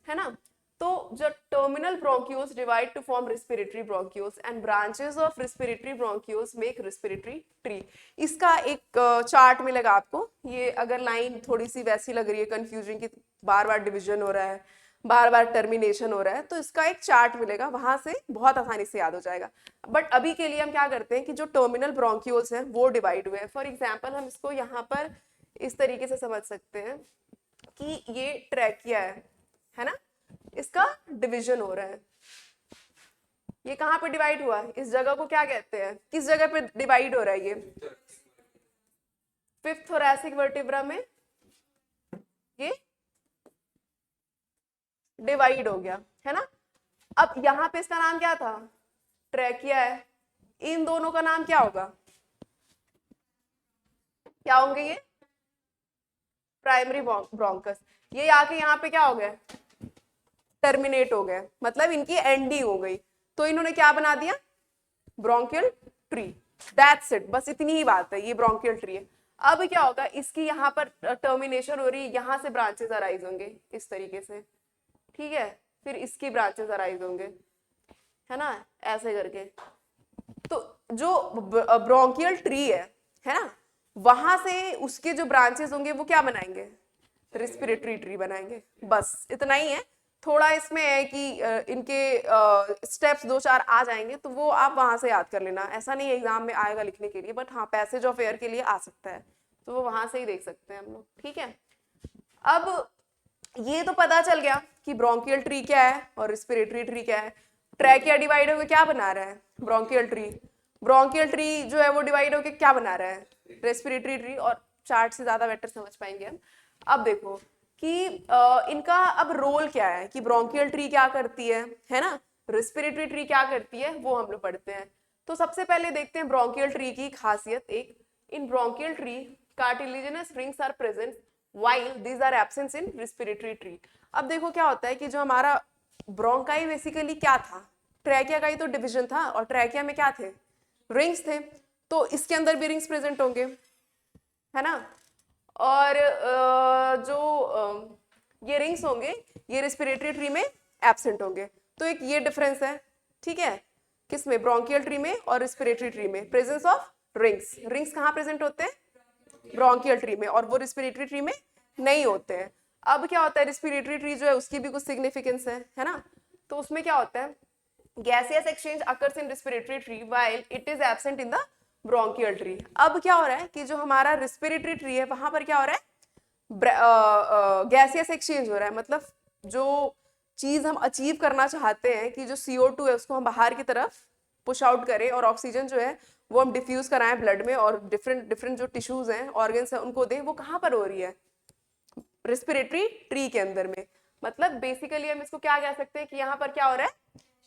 है ना। तो जो terminal bronchioles divide two form respiratory bronchioles and branches of respiratory bronchioles make respiratory tree. इसका एक चार्ट मिलेगा आपको, ये अगर लाइन थोड़ी सी वैसी लग रही है कंफ्यूजिंग कि बार बार डिवीजन हो रहा है, बार बार टर्मिनेशन हो रहा है, तो इसका एक चार्ट मिलेगा, वहां से बहुत आसानी से याद हो जाएगा। बट अभी के लिए हम क्या करते हैं कि जो टर्मिनल ब्रोंक्यूल्स हैं वो डिवाइड हुए हैं। फॉर एग्जाम्पल हम इसको यहाँ पर इस तरीके से समझ सकते हैं कि ये ट्रैकिया है ना, इसका डिवीजन हो रहा है। ये कहाँ पे डिवाइड हुआ है, इस जगह को क्या कहते हैं, किस जगह पे डिवाइड हो रहा है, ये फिफ्थ थोरैसिक वर्टिब्रा में ये डिवाइड हो गया है ना। अब यहाँ पे इसका नाम क्या था, ट्रैकिया है, इन दोनों का नाम क्या होगा, क्या होंगे ये, प्राइमरी ब्रोंकस। ये आके यहाँ पे क्या हो गया, टर्मिनेट हो गए, मतलब इनकी एंडिंग हो गई, तो इन्होंने क्या बना दिया, ब्रोंकियल ट्री। दैट्स इट, बस इतनी ही बात है, ये ब्रोंकियल ट्री है। अब क्या होगा, इसकी यहाँ पर टर्मिनेशन हो रही है, यहाँ से ब्रांचेस अराइज होंगे इस तरीके से, ठीक है, फिर इसकी ब्रांचेस अराइज होंगे, है ना, ऐसे करके। तो जो ब्रोंकियल ट्री है ना, वहां से उसके जो ब्रांचेस होंगे वो क्या बनाएंगे, रेस्पिरेटरी ट्री बनाएंगे। बस इतना ही है, थोड़ा इसमें है कि इनके स्टेप्स 2-4 आ जाएंगे, तो वो आप वहां से याद कर लेना, ऐसा नहीं एग्जाम में आएगा लिखने के लिए, बट हाँ पैसेज ऑफ एयर के लिए आ सकता है, तो वो वहां से ही देख सकते हैं हम लोग, ठीक है। अब ये तो पता चल गया कि ब्रोंकियल ट्री क्या है और रेस्पिरेटरी ट्री क्या है। ट्रैकिया डिवाइड होकर क्या बना रहा है, ब्रोंकियल ट्री। ब्रोंकियल ट्री जो है वो डिवाइड होकर क्या बना रहा है, रेस्पिरेटरी ट्री। और चार्ट से ज्यादा बेटर समझ पाएंगे हम। अब देखो कि इनका अब रोल क्या है, कि ब्रोंकियल ट्री क्या करती है ना, रेस्पिरेटरी ट्री क्या करती है, वो हम लोग पढ़ते हैं। तो सबसे पहले देखते हैं ब्रोंकियल ट्री की खासियत। एक, in bronchial tree cartilaginous rings are present while these are absent in respiratory tree। अब देखो क्या होता है कि जो हमारा ब्रोंकाई बेसिकली क्या था, ट्रैकिया का ही तो डिवीजन था, और ट्रैकिया में क्या थे, रिंग्स थे, तो इसके अंदर भी रिंग्स प्रेजेंट होंगे, है ना। और ये रिंग्स होंगे, ये रेस्पिरेटरी ट्री में एब्सेंट होंगे, तो एक ये डिफरेंस है, ठीक है, किसमें, ब्रोंकियल ट्री में और रेस्पिरेटरी ट्री में प्रेजेंस ऑफ रिंग्स। रिंग्स कहाँ प्रेजेंट होते हैं, ब्रोंकियल ट्री में, और वो रेस्पिरेटरी ट्री में नहीं होते हैं। अब क्या होता है, रेस्पिरेटरी ट्री जो है उसकी भी कुछ सिग्निफिकेंस है ना। तो उसमें क्या होता है, gaseous exchange occurs in respiratory tree while it is absent in the bronchial tree. अब क्या हो रहा है कि जो हमारा रेस्पिरेटरी ट्री है वहां पर क्या हो रहा है, गैसियस एक्सचेंज हो रहा है, मतलब जो चीज हम अचीव करना चाहते हैं कि जो CO2 है उसको हम बाहर की तरफ पुश आउट करें, और ऑक्सीजन जो है वो हम डिफ्यूज कराएं ब्लड में, और डिफरेंट डिफरेंट जो टिश्यूज हैं, ऑर्गन्स हैं, उनको दें, वो कहाँ पर हो रही है, रेस्पिरेटरी ट्री के अंदर में। मतलब बेसिकली हम इसको क्या कह सकते हैं कि यहाँ पर क्या हो रहा है,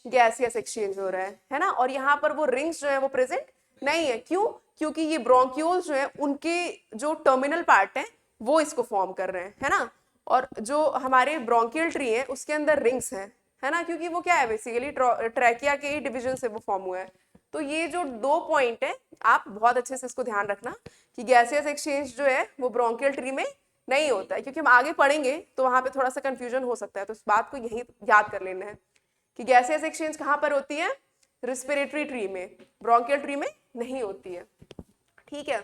गैसियस एक्सचेंज हो रहा है ना। और यहाँ पर वो रिंग्स जो है वो प्रेजेंट नहीं है, क्यों, क्योंकि ये ब्रोंक्यूल्स जो है उनके जो टर्मिनल पार्ट है वो इसको फॉर्म कर रहे हैं, है ना। और जो हमारे ब्रोंकियल ट्री है उसके अंदर रिंग्स हैं, है ना, क्योंकि वो क्या है, बेसिकली ट्रैकिया के ही डिवीजन से वो फॉर्म हुआ है। तो ये जो 2 पॉइंट है, आप बहुत अच्छे से इसको ध्यान रखना कि गैसियस एक्सचेंज जो है वो ब्रोंकियल ट्री में नहीं होता है, क्योंकि हम आगे पढ़ेंगे तो वहां पे थोड़ा सा कंफ्यूजन हो सकता है, तो इस बात को यही याद कर लेना है कि गैसियस एक्सचेंज कहाँ पर होती है, रेस्पिरेटरी ट्री में, ब्रोंकियल ट्री में नहीं होती है, ठीक है।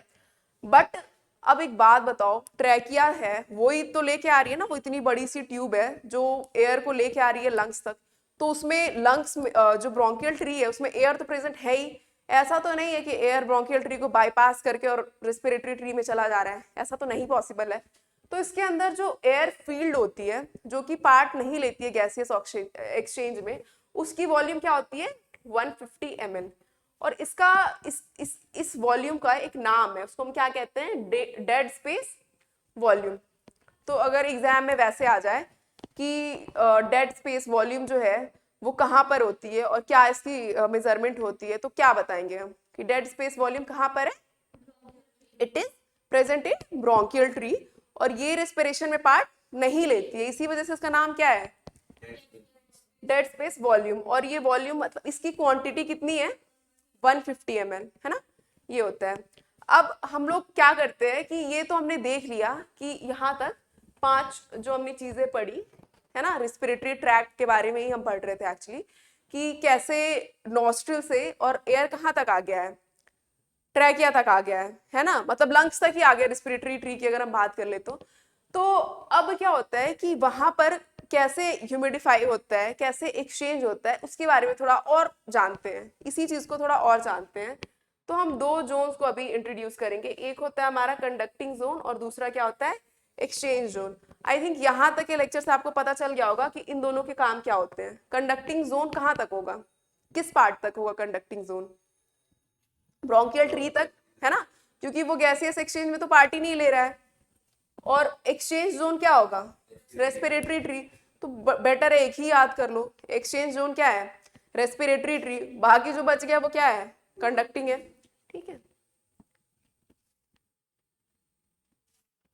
बट अब एक बात बताओ, ट्रैकिया है वो ही तो लेके आ रही है ना, वो इतनी बड़ी सी ट्यूब है जो एयर को लेके आ रही है लंग्स तक, तो उसमें लंग्स में जो ब्रोंकियल ट्री है उसमें एयर तो प्रेजेंट है ही। ऐसा तो नहीं है कि एयर ब्रोंकियल ट्री को बाईपास करके और रेस्पिरेटरी ट्री में चला जा रहा है, ऐसा तो नहीं पॉसिबल है। तो इसके अंदर जो एयर फील्ड होती है जो कि पार्ट नहीं लेती है गैसियस एक्सचेंज में, उसकी वॉल्यूम क्या होती है, 150 ml। और इसका इस वॉल्यूम का एक नाम है, उसको हम क्या कहते हैं, डेड स्पेस वॉल्यूम। तो अगर एग्जाम में वैसे आ जाए कि डेड स्पेस वॉल्यूम जो है वो कहाँ पर होती है और क्या इसकी मेजरमेंट होती है, तो क्या बताएंगे हम कि डेड स्पेस वॉल्यूम कहाँ पर है, it is present in bronchial tree, और ये रेस्पिरेशन में पार्ट नहीं लेती है, इसी वजह से इसका नाम क्या है, डेड स्पेस वॉल्यूम। और ये वॉल्यूम मतलब इसकी क्वांटिटी कितनी है, 150 ml, है ना, ये होता है। अब हम लोग क्या करते हैं कि ये तो हमने देख लिया कि यहाँ तक 5 जो हमने चीजें पढ़ी, है ना, रेस्पिरेटरी ट्रैक्ट के बारे में ही हम पढ़ रहे थे एक्चुअली, कि कैसे नॉस्ट्रिल से और एयर कहाँ तक आ गया है, ट्रैकिया तक आ गया है ना, मतलब लंग्स तक ही आ गया रेस्पिरेटरी ट्री की अगर हम बात कर ले तो अब क्या होता है कि वहां पर कैसे ह्यूमिडिफाई होता है, कैसे एक्सचेंज होता है, उसके बारे में थोड़ा और जानते हैं, इसी चीज को थोड़ा और जानते हैं। तो हम दो जोन्स को अभी इंट्रोड्यूस करेंगे, एक होता है हमारा कंडक्टिंग जोन और दूसरा क्या होता है, एक्सचेंज जोन। आई थिंक यहाँ तक के लेक्चर से आपको पता चल गया होगा कि इन दोनों के काम क्या होते हैं। कंडक्टिंग जोन कहाँ तक होगा, किस पार्ट तक होगा कंडक्टिंग जोन, ब्रोंकियल ट्री तक, है ना, क्योंकि वो गैसियस एक्सचेंज में तो पार्ट ही नहीं ले रहा है। और एक्सचेंज जोन क्या होगा, रेस्पिरेटरी ट्री। तो बेटर है एक ही याद कर लो, एक्सचेंज जोन क्या है, रेस्पिरेटरी ट्री, बाकी जो बच गया वो क्या है, कंडक्टिंग है। ठीक है,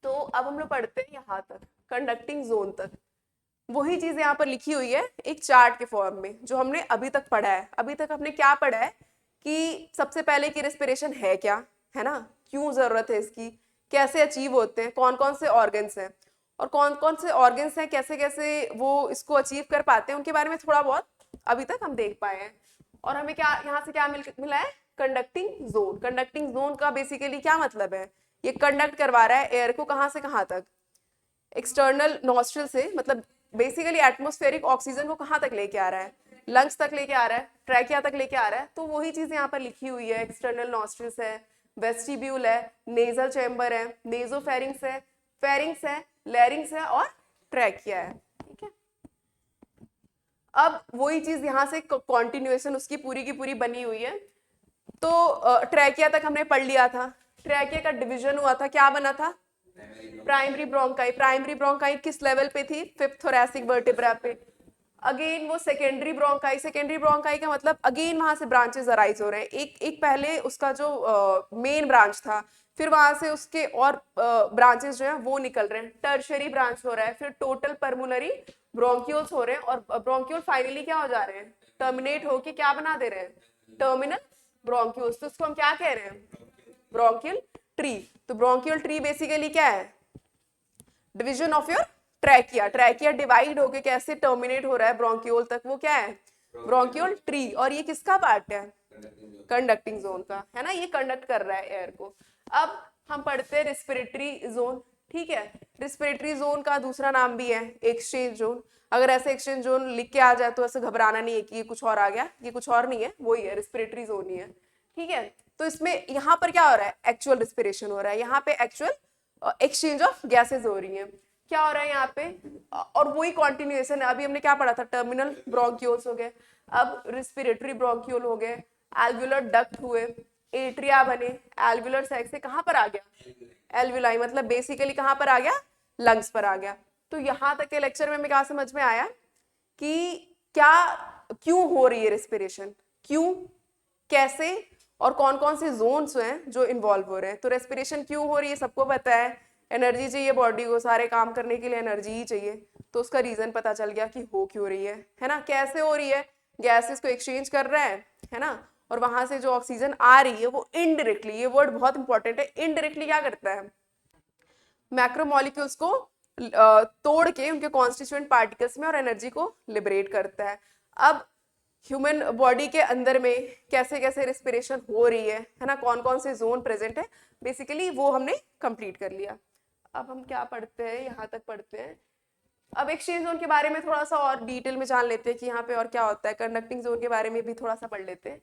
तो अब हम लोग पढ़ते हैं यहाँ तक, कंडक्टिंग जोन तक। वही चीज यहाँ पर लिखी हुई है एक चार्ट के फॉर्म में, जो हमने अभी तक पढ़ा है। अभी तक हमने क्या पढ़ा है कि सबसे पहले की रेस्पिरेशन है क्या, है ना, क्यों जरूरत है इसकी, कैसे अचीव होते हैं, कौन कौन से ऑर्गन्स हैं, और कौन कौन से ऑर्गन्स हैं कैसे कैसे वो इसको अचीव कर पाते हैं, उनके बारे में थोड़ा बहुत अभी तक हम देख पाए हैं। और हमें क्या यहाँ से क्या मिला है, कंडक्टिंग जोन। कंडक्टिंग जोन का बेसिकली क्या मतलब है, ये कंडक्ट करवा रहा है एयर को कहाँ से कहाँ तक, एक्सटर्नल नॉस्ट्रल से, मतलब बेसिकली एटमॉस्फेरिक ऑक्सीजन को कहाँ तक लेके आ रहा है, लंग्स तक लेके आ रहा है, ट्रैकिया तक लेके आ रहा है। तो वही चीज यहाँ पर लिखी हुई है, एक्सटर्नल नॉस्ट्रल्स है, वेस्टिब्यूल है, नेजल चैम्बर है, नेजोफेरिंग्स है, फेरिंग्स है, लैरिंग्स है और ट्रैकिया है। ठीक है, अब वही चीज यहाँ से कॉन्टिन्यूएशन उसकी पूरी की पूरी बनी हुई है। तो ट्रैकिया तक हमने पढ़ लिया था, ट्रैकिया का डिवीजन हुआ था, क्या बना था, प्राइमरी ब्रोंकाई। प्राइमरी ब्रोंकाई किस लेवल पे थी, फिफ्थ थोरैसिक वर्टेब्रा पे। अगेन वो सेकेंडरी ब्रोंकाई, सेकेंडरी ब्रोंकाई का मतलब अगेन वहां से ब्रांचेस अराइज हो रहे हैं, एक पहले उसका जो मेन ब्रांच था, फिर वहां से उसके और ब्रांचेस जो है वो निकल रहे हैं, टर्शरी ब्रांच हो रहा है, फिर टोटल पर्मुलरी ब्रोंक्यूल्स हो रहे हैं, और ब्रोंक्यूल फाइनली क्या हो जा रहे हैं, टर्मिनेट होके क्या बना दे रहे हैं, टर्मिनल ब्रोंक्यूल्स। तो उसको हम क्या कह रहे हैं, ब्रोंकियल ट्री। तो ब्रोंकियल ट्री बेसिकली क्या है, division of your trachea. Trachea divide होके कैसे टर्मिनेट हो रहा है ब्रोंक्यूल तक, वो क्या है, ब्रोंकियल ट्री। और ये किसका पार्ट है, कंडक्टिंग जोन का, है ना, ये कंडक्ट कर रहा है एयर को। अब हम पढ़ते हैं रेस्पिरेटरी जोन। ठीक है, रेस्पिरेटरी जोन का दूसरा नाम भी है एक्सचेंज जोन। अगर ऐसे एक्सचेंज जोन लिख के आ जाए तो ऐसे घबराना नहीं है कि ये कुछ और आ गया, ये कुछ और नहीं है, वही है, रेस्पिरेटरी जोन ही है। ठीक है, तो इसमें यहाँ पर क्या हो रहा है, एक्चुअल रेस्पिरेशन हो रहा है, यहाँ पे एक्चुअल एक्सचेंज ऑफ गैसेज हो रही है। क्या हो रहा है यहाँ पे, और वही कॉन्टिन्यूएशन है। अभी हमने क्या पढ़ा था, टर्मिनल ब्रोंक्यूल्स हो गए, अब रेस्पिरेटरी ब्रोंक्यूल हो गए, एल्वुलर डक्ट हुए, एट्रिया बने, एल्वुलर सैक से कहाँ पर आ गया, एल्वुलाई, मतलब बेसिकली कहाँ पर आ गया, लंग्स पर आ गया। तो यहाँ तक के लेक्चर में हमें क्या समझ में आया कि क्या, क्यों हो रही है रेस्पिरेशन, क्यों, कैसे, और कौन कौन से जोन्स हैं जो इन्वॉल्व हो रहे हैं। तो रेस्पिरेशन क्यों हो रही है सबको पता है, एनर्जी चाहिए बॉडी को, सारे काम करने के लिए एनर्जी ही चाहिए। तो उसका रीजन पता चल गया कि हो क्यों रही है ना, कैसे हो रही है, गैसेस को एक्सचेंज कर रहा है ना, और वहां से जो ऑक्सीजन आ रही है वो इनडायरेक्टली, ये वर्ड बहुत इंपॉर्टेंट है, इनडायरेक्टली क्या करता है, मैक्रोमोलिक्यूल्स को तोड़ के उनके कॉन्स्टिट्यूएंट पार्टिकल्स में और एनर्जी को लिबरेट करता है। अब ह्यूमन बॉडी के अंदर में कैसे कैसे रेस्पिरेशन हो रही है ना, कौन कौन से जोन प्रेजेंट है, बेसिकली वो हमने कंप्लीट कर लिया। अब हम क्या पढ़ते हैं, यहाँ तक पढ़ते हैं। अब एक्सचेंज जोन के बारे में थोड़ा सा और डिटेल में जान लेते हैं कि यहाँ पे और क्या होता है। कंडक्टिंग जोन के बारे में भी थोड़ा सा पढ़ लेते हैं।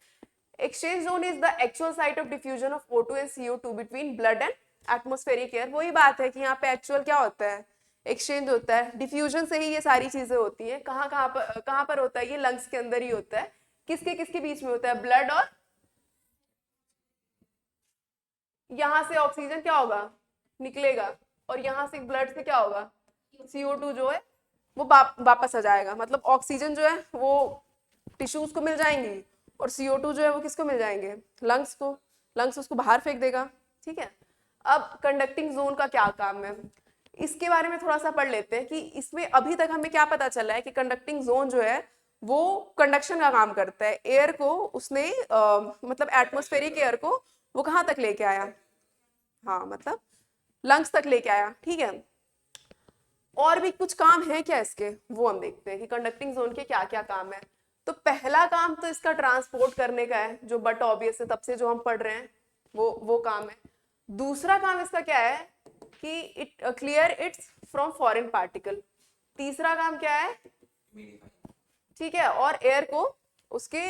Exchange zone is the actual site of diffusion of O2 and CO2 between blood and atmospheric air. वही बात है कि यहाँ पे एक्चुअल क्या होता है, एक्सचेंज होता है, डिफ्यूजन से ही ये सारी चीजें होती हैं। कहाँ पर होता है, ये लंग्स के अंदर ही होता है। किसके किसके बीच में होता है, ब्लड और, यहाँ से ऑक्सीजन क्या होगा, निकलेगा, और यहाँ से ब्लड से क्या होगा, CO2 जो है वो वापस आ जाएगा। मतलब ऑक्सीजन जो है वो टिश्यूज को मिल जाएंगी, और CO2 जो है वो किसको मिल जाएंगे, लंग्स को, लंग्स उसको बाहर फेंक देगा। ठीक है, अब कंडक्टिंग जोन का क्या काम है, इसके बारे में थोड़ा सा पढ़ लेते हैं कि इसमें अभी तक हमें क्या पता चला है कि कंडक्टिंग जोन जो है वो कंडक्शन का काम करता है। एयर को उसने मतलब एटमॉस्फेरिक एयर को वो कहाँ तक लेके आया, हाँ मतलब लंग्स तक लेके आया। ठीक है, और भी कुछ काम है क्या इसके, वो हम देखते हैं कि कंडक्टिंग जोन के क्या क्या काम है। तो पहला काम तो इसका ट्रांसपोर्ट करने का है, जो बट ऑब्वियस है, तब से जो हम पढ़ रहे हैं वो काम है। दूसरा काम इसका क्या है कि it clear it's from foreign particle. तीसरा काम क्या है, ठीक है, और एयर को उसके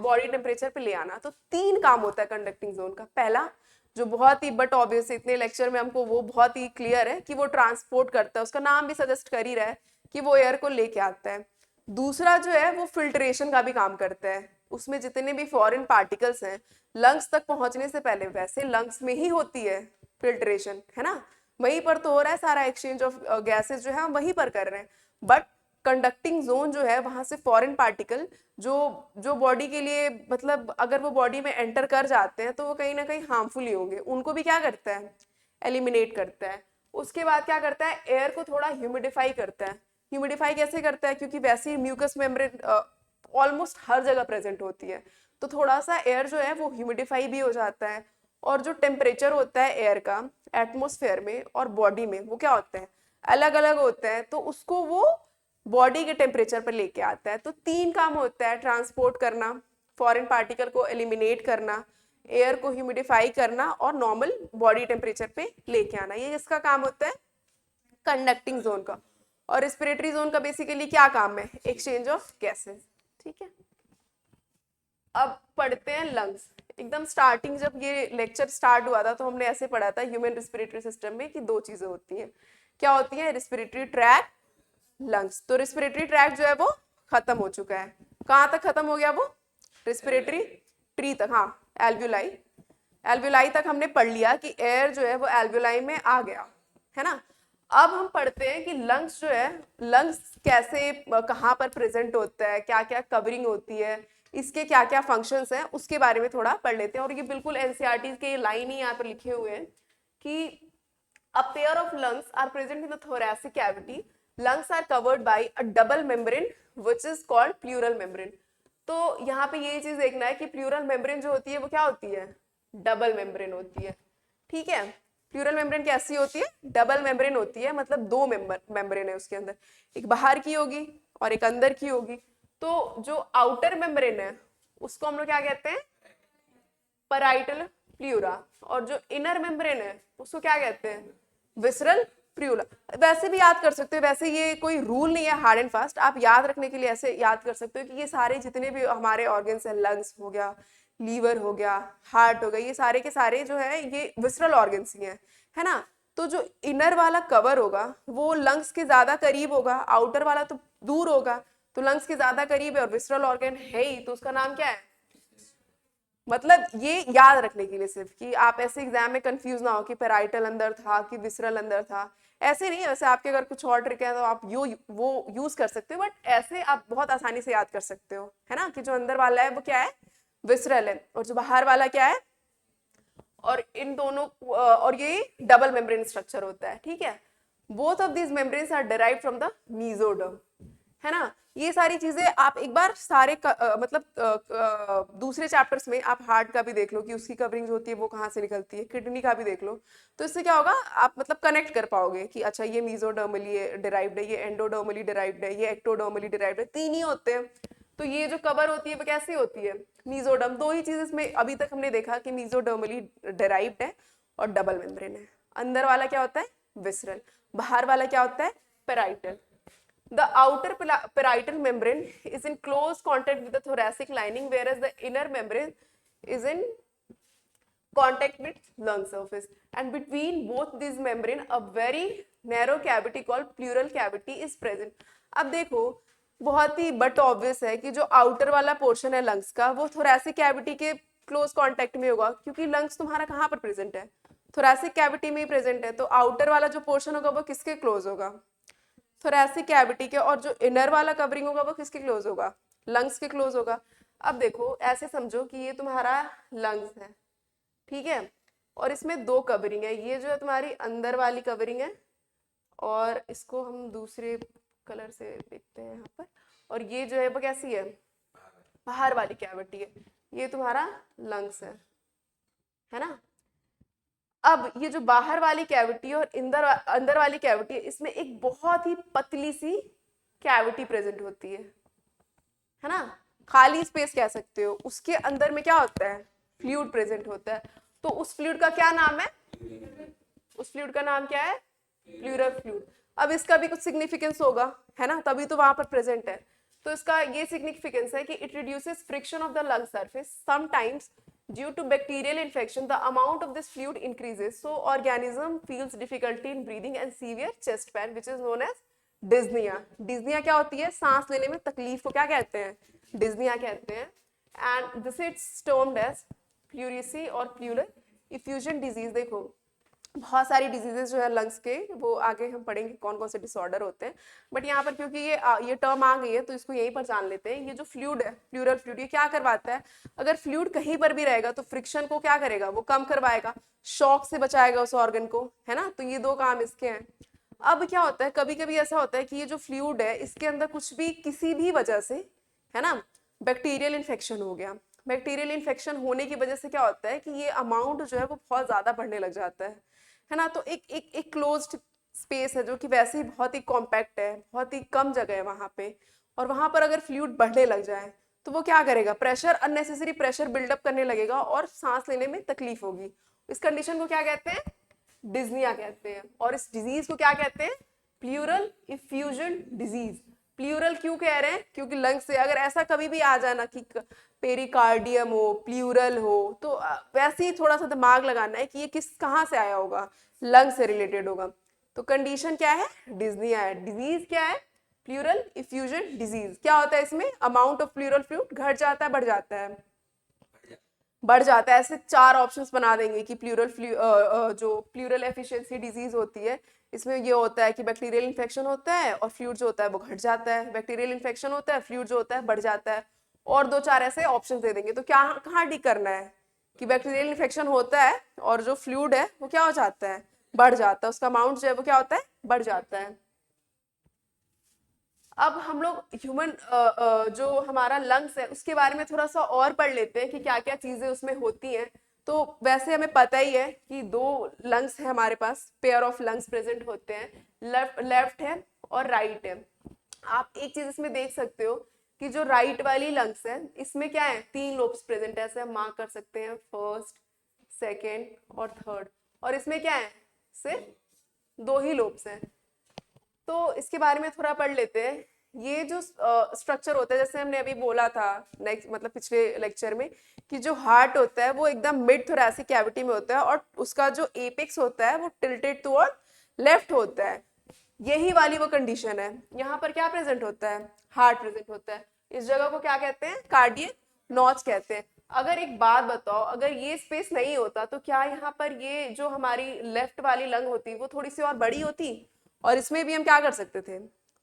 बॉडी टेम्परेचर पे ले आना। तो 3 काम होता है कंडक्टिंग जोन का। पहला जो बहुत ही बट ऑब्वियस इतने लेक्चर में हमको वो बहुत ही क्लियर है कि वो ट्रांसपोर्ट करता है, उसका नाम भी सजेस्ट कर ही रहा है कि वो एयर को लेके आता है। दूसरा जो है वो फिल्ट्रेशन का भी काम करता है, उसमें जितने भी फॉरेन पार्टिकल्स हैं लंग्स तक पहुंचने से पहले, वैसे लंग्स में ही होती है फिल्ट्रेशन, है ना, वहीं पर तो हो रहा है सारा एक्सचेंज ऑफ गैसेस जो है हम वहीं पर कर रहे हैं। बट कंडक्टिंग जोन जो है वहां से फॉरेन पार्टिकल जो जो बॉडी के लिए, मतलब अगर वो बॉडी में एंटर कर जाते हैं तो वो कहीं ना कहीं हार्मफुल ही होंगे, उनको भी क्या करता है, एलिमिनेट करता है। उसके बाद क्या करता है, एयर को थोड़ा ह्यूमिडिफाई करता है। ह्यूमिडिफाई कैसे करता है, क्योंकि वैसे ही म्यूकस मेम्ब्रेन ऑलमोस्ट हर जगह प्रेजेंट होती है, तो थोड़ा सा एयर जो है वो ह्यूमिडिफाई भी हो जाता है। और जो टेम्परेचर होता है एयर का एटमोस्फेयर में और बॉडी में, वो क्या होता है, अलग अलग होता है, तो उसको वो बॉडी के टेम्परेचर पर लेके आता है। तो 3 काम होता है, ट्रांसपोर्ट करना, फॉरेन पार्टिकल को एलिमिनेट करना, एयर को ह्यूमिडिफाई करना और नॉर्मल बॉडी टेम्परेचर पे लेके आना। ये इसका काम होता है कंडक्टिंग जोन का। और रेस्पिरेटरी जोन का बेसिकली क्या काम है, एक्सचेंज ऑफ गैसेस, ठीक है। अब पढ़ते हैं लंग्स। एकदम स्टार्टिंग जब ये लेक्चर स्टार्ट हुआ था तो हमने ऐसे पढ़ा था ह्यूमन रेस्पिरेटरी सिस्टम में कि 2 चीजें होती हैं, क्या होती है, रेस्पिरेटरी ट्रैक, लंग्स। तो रेस्पिरेटरी ट्रैक जो है वो खत्म हो चुका है। कहाँ तक खत्म हो गया वो, रेस्पिरेटरी ट्री तक, हाँ, एल्व्यूलाई, एल्व्यूलाई तक हमने पढ़ लिया कि एयर जो है वो एल्व्यूलाई में आ गया, है ना। अब हम पढ़ते हैं कि लंग्स जो है, लंग्स कैसे कहाँ पर प्रेजेंट होता है, क्या क्या कवरिंग होती है, इसके क्या क्या फंक्शंस हैं, उसके बारे में थोड़ा पढ़ लेते हैं। और ये बिल्कुल एनसीईआरटी के लाइन ही यहाँ पर लिखे हुए हैं कि a pair of lungs are present in the thoracic cavity. Lungs are covered by a double membrane which is called pleural membrane. तो यहाँ पे ये चीज देखना है कि प्लूरल मेम्ब्रेन जो होती है वो क्या होती है, डबल मेम्ब्रेन होती है, ठीक है। प्लूरल मेम्ब्रेन कैसी होती है, डबल मेम्ब्रेन होती है, मतलब 2 मेम्ब्रेन है उसके अंदर, एक बाहर की होगी और एक अंदर की होगी। तो जो आउटर मेम्ब्रेन है उसको हम लोग क्या कहते हैं, पैराइटल प्लूरा, और जो इनर मेम्ब्रेन है उसको क्या कहते हैं, विसरल प्लूरा। वैसे भी याद कर सकते हो, वैसे ये कोई रूल नहीं है हार्ड एंड फास्ट, आप याद रखने के लिए ऐसे याद कर सकते हो कि ये सारे जितने भी हमारे ऑर्गन्स हैं, लंग्स हो गया, लीवर हो गया, हार्ट हो गया, ये सारे के सारे जो है ये विसरल ऑर्गन्स ही हैं, है ना। तो जो इनर वाला कवर होगा वो लंग्स के ज्यादा करीब होगा, आउटर वाला तो दूर होगा, तो लंग्स के ज्यादा करीब है और विसरल ऑर्गन है ही, तो उसका नाम क्या है। मतलब ये याद रखने के लिए सिर्फ, कि आप ऐसे एग्जाम में कंफ्यूज ना हो कि पैराइटल अंदर था कि विसरल अंदर था, ऐसे नहीं। वैसे आपके अगर कुछ और ट्रिक है तो आप वो यूज कर सकते हो, बट ऐसे आप बहुत आसानी से याद कर सकते हो, है ना, कि जो अंदर वाला है वो क्या है, विसरल है, और जो बाहर वाला क्या है, और इन दोनों और ये डबल मेम्ब्रेन स्ट्रक्चर होता है, ठीक है। Both of these membranes are derived from the mesoderm, है ना। ये सारी चीजें आप एक बार सारे दूसरे चैप्टर्स में आप हार्ट का भी देख लो कि उसकी कवरिंग जो होती है वो कहाँ से निकलती है, किडनी का भी देख लो, तो इससे क्या होगा, आप मतलब कनेक्ट कर पाओगे कि अच्छा ये मेसोडर्मली डिराइव्ड है, ये एंडोडर्मली डिराइव्ड है, ये एक्टोडर्मली डिराइव्ड है, 3 ही होते हैं। तो ये जो कवर होती है वो कैसी होती है, मेसोडर्म। 2 ही चीज इसमें अभी तक हमने देखा कि मेसोडर्मली डिराइव्ड है और डबल मेम्ब्रेन है। अंदर वाला क्या होता है, विसरल, बाहर वाला क्या होता है, parietal. The outer parietal membrane is in close contact with the thoracic lining, whereas the inner membrane is in contact with lung surface. And between both these membrane, a very narrow cavity called pleural cavity is present. अब देखो बहुत ही but obvious है कि जो outer वाला portion है lungs का वो थोरैसिक कैविटी के क्लोज कांटेक्ट में होगा, क्योंकि लंग्स तुम्हारा कहाँ पर प्रेजेंट है, थोरैसिक कैविटी में ही प्रेजेंट है। तो आउटर वाला जो पोर्शन होगा वो किसके क्लोज होगा, थोरैसिक कैविटी के, और जो इनर वाला कवरिंग होगा वो किसके क्लोज होगा, लंग्स के क्लोज होगा। अब देखो ऐसे समझो कि ये तुम्हारा लंग्स है, ठीक है, और इसमें 2 कवरिंग है, ये जो है तुम्हारी अंदर वाली कवरिंग है, और इसको हम दूसरे कलर से देखते हैं यहाँ पर, और ये जो है वो कैसी है, बाहर वाली कैविटी है, ये तुम्हारा लंग्स है ना। अब ये जो बाहर वाली कैविटी और अंदर वाली कैविटी है, इसमें एक बहुत ही पतली सी कैविटी प्रेजेंट होती है ना, खाली स्पेस कह सकते हो। उसके अंदर में क्या होता है, फ्लूइड प्रेजेंट होता है। तो उस फ्लूइड का क्या नाम है, उस फ्लूइड का नाम क्या है, प्लूरल फ्लूइड। अब इसका भी कुछ सिग्निफिकेंस होगा, है ना, तभी तो वहां पर प्रेजेंट है। तो इसका ये सिग्निफिकेंस है कि it reduces friction of the lung surface sometimes due to bacterial infection the amount of this fluid increases so organism feels difficulty in breathing and severe chest pain which is known as dyspnoea. Dyspnoea क्या होती है? सांस लेने में तकलीफ को क्या कहते हैं? डिस्निया कहते हैं। And this is termed as pleurisy और प्लूरल इफ्यूजन डिजीज। देखो बहुत सारी डिजीजेस जो है लंग्स के, वो आगे हम पढ़ेंगे कौन कौन से डिसऑर्डर होते हैं, बट यहाँ पर क्योंकि ये टर्म आ गई है तो इसको यहीं पर जान लेते हैं। ये जो फ्लूइड है, प्लूरल फ्लूइड, ये क्या करवाता है? अगर फ्लूइड कहीं पर भी रहेगा तो फ्रिक्शन को क्या करेगा? वो कम करवाएगा, शॉक से बचाएगा उस ऑर्गन को, है ना। तो ये दो काम इसके हैं। अब क्या होता है, कभी कभी ऐसा होता है कि ये जो फ्लूइड है इसके अंदर कुछ भी किसी भी वजह से, है ना, बैक्टीरियल इन्फेक्शन हो गया। बैक्टीरियल इन्फेक्शन होने की वजह से क्या होता है कि ये अमाउंट जो है वो बहुत ज्यादा बढ़ने लग जाता है ना। तो एक क्लोज्ड स्पेस है जो कि वैसे ही बहुत ही कॉम्पैक्ट है, बहुत ही कम जगह है वहां पे, और वहां पर अगर फ्लूइड बढ़ने लग जाए तो वो क्या करेगा? प्रेशर, अननेसेसरी प्रेशर बिल्डअप करने लगेगा और सांस लेने में तकलीफ होगी। इस कंडीशन को क्या कहते हैं? डिस्निया कहते हैं। और इस डिजीज को क्या कहते हैं? Plural effusion disease. प्लूरल क्यों कह रहे हैं? क्योंकि लंग से अगर ऐसा कभी भी आ जाना कि पेरिकार्डियम हो, प्लूरल हो, तो वैसे ही थोड़ा सा दिमाग लगाना है कि ये किस कहाँ से आया होगा, लंग से रिलेटेड होगा। तो कंडीशन क्या है? डिस्निया है। डिजीज क्या है? Plural effusion disease. क्या होता है इसमें? अमाउंट ऑफ प्लूरल फ्लूइड घट जाता है, बढ़ जाता है? बढ़ जाता है। ऐसे चार ऑप्शंस बना देंगे कि जो प्लूरल एफिशिएंसी डिजीज होती है इसमें ये होता है कि बैक्टीरियल इन्फेक्शन होता है और फ्लूइड जो होता है वो घट जाता है, बैक्टीरियल इन्फेक्शन होता है, फ्लूइड जो होता है बढ़ जाता है, और दो चार ऐसे ऑप्शन दे देंगे। तो क्या कहाँ टिक करना है कि बैक्टीरियल इन्फेक्शन होता है और जो फ्लूइड है वो क्या हो जाता है? बढ़ जाता है, उसका अमाउंट जो है वो क्या होता है? बढ़ जाता है। अब हम लोग ह्यूमन जो हमारा लंग्स है उसके बारे में थोड़ा सा और पढ़ लेते हैं कि क्या क्या चीजें उसमें होती हैं। तो वैसे हमें पता ही है कि दो लंग्स है हमारे पास, पेयर ऑफ लंग्स प्रेजेंट होते हैं, लेफ्ट है और राइट है। आप एक चीज इसमें देख सकते हो कि जो राइट वाली लंग्स है इसमें क्या है? तीन लोब्स प्रेजेंट है, ऐसे हम मार्क कर सकते हैं, फर्स्ट, सेकेंड और थर्ड। और इसमें क्या है? सिर्फ दो ही लोब्स हैं। तो इसके बारे में थोड़ा पढ़ लेते हैं। ये जो स्ट्रक्चर होता है, जैसे हमने अभी बोला था नेक्स्ट मतलब पिछले लेक्चर में, कि जो हार्ट होता है वो एकदम मिड थोरैसिक कैविटी में होता है और उसका जो एपेक्स होता है वो टिल्टेड टुवर्ड लेफ्ट होता है। यही वाली वो कंडीशन है। यहाँ पर क्या प्रेजेंट होता है? हार्ट प्रेजेंट होता है। इस जगह को क्या कहते हैं? कार्डियक नॉच कहते हैं। अगर एक बात बताओ, अगर ये स्पेस नहीं होता तो क्या यहाँ पर ये जो हमारी लेफ्ट वाली लंग होती वो थोड़ी सी और बड़ी होती, और इसमें भी हम क्या कर सकते थे?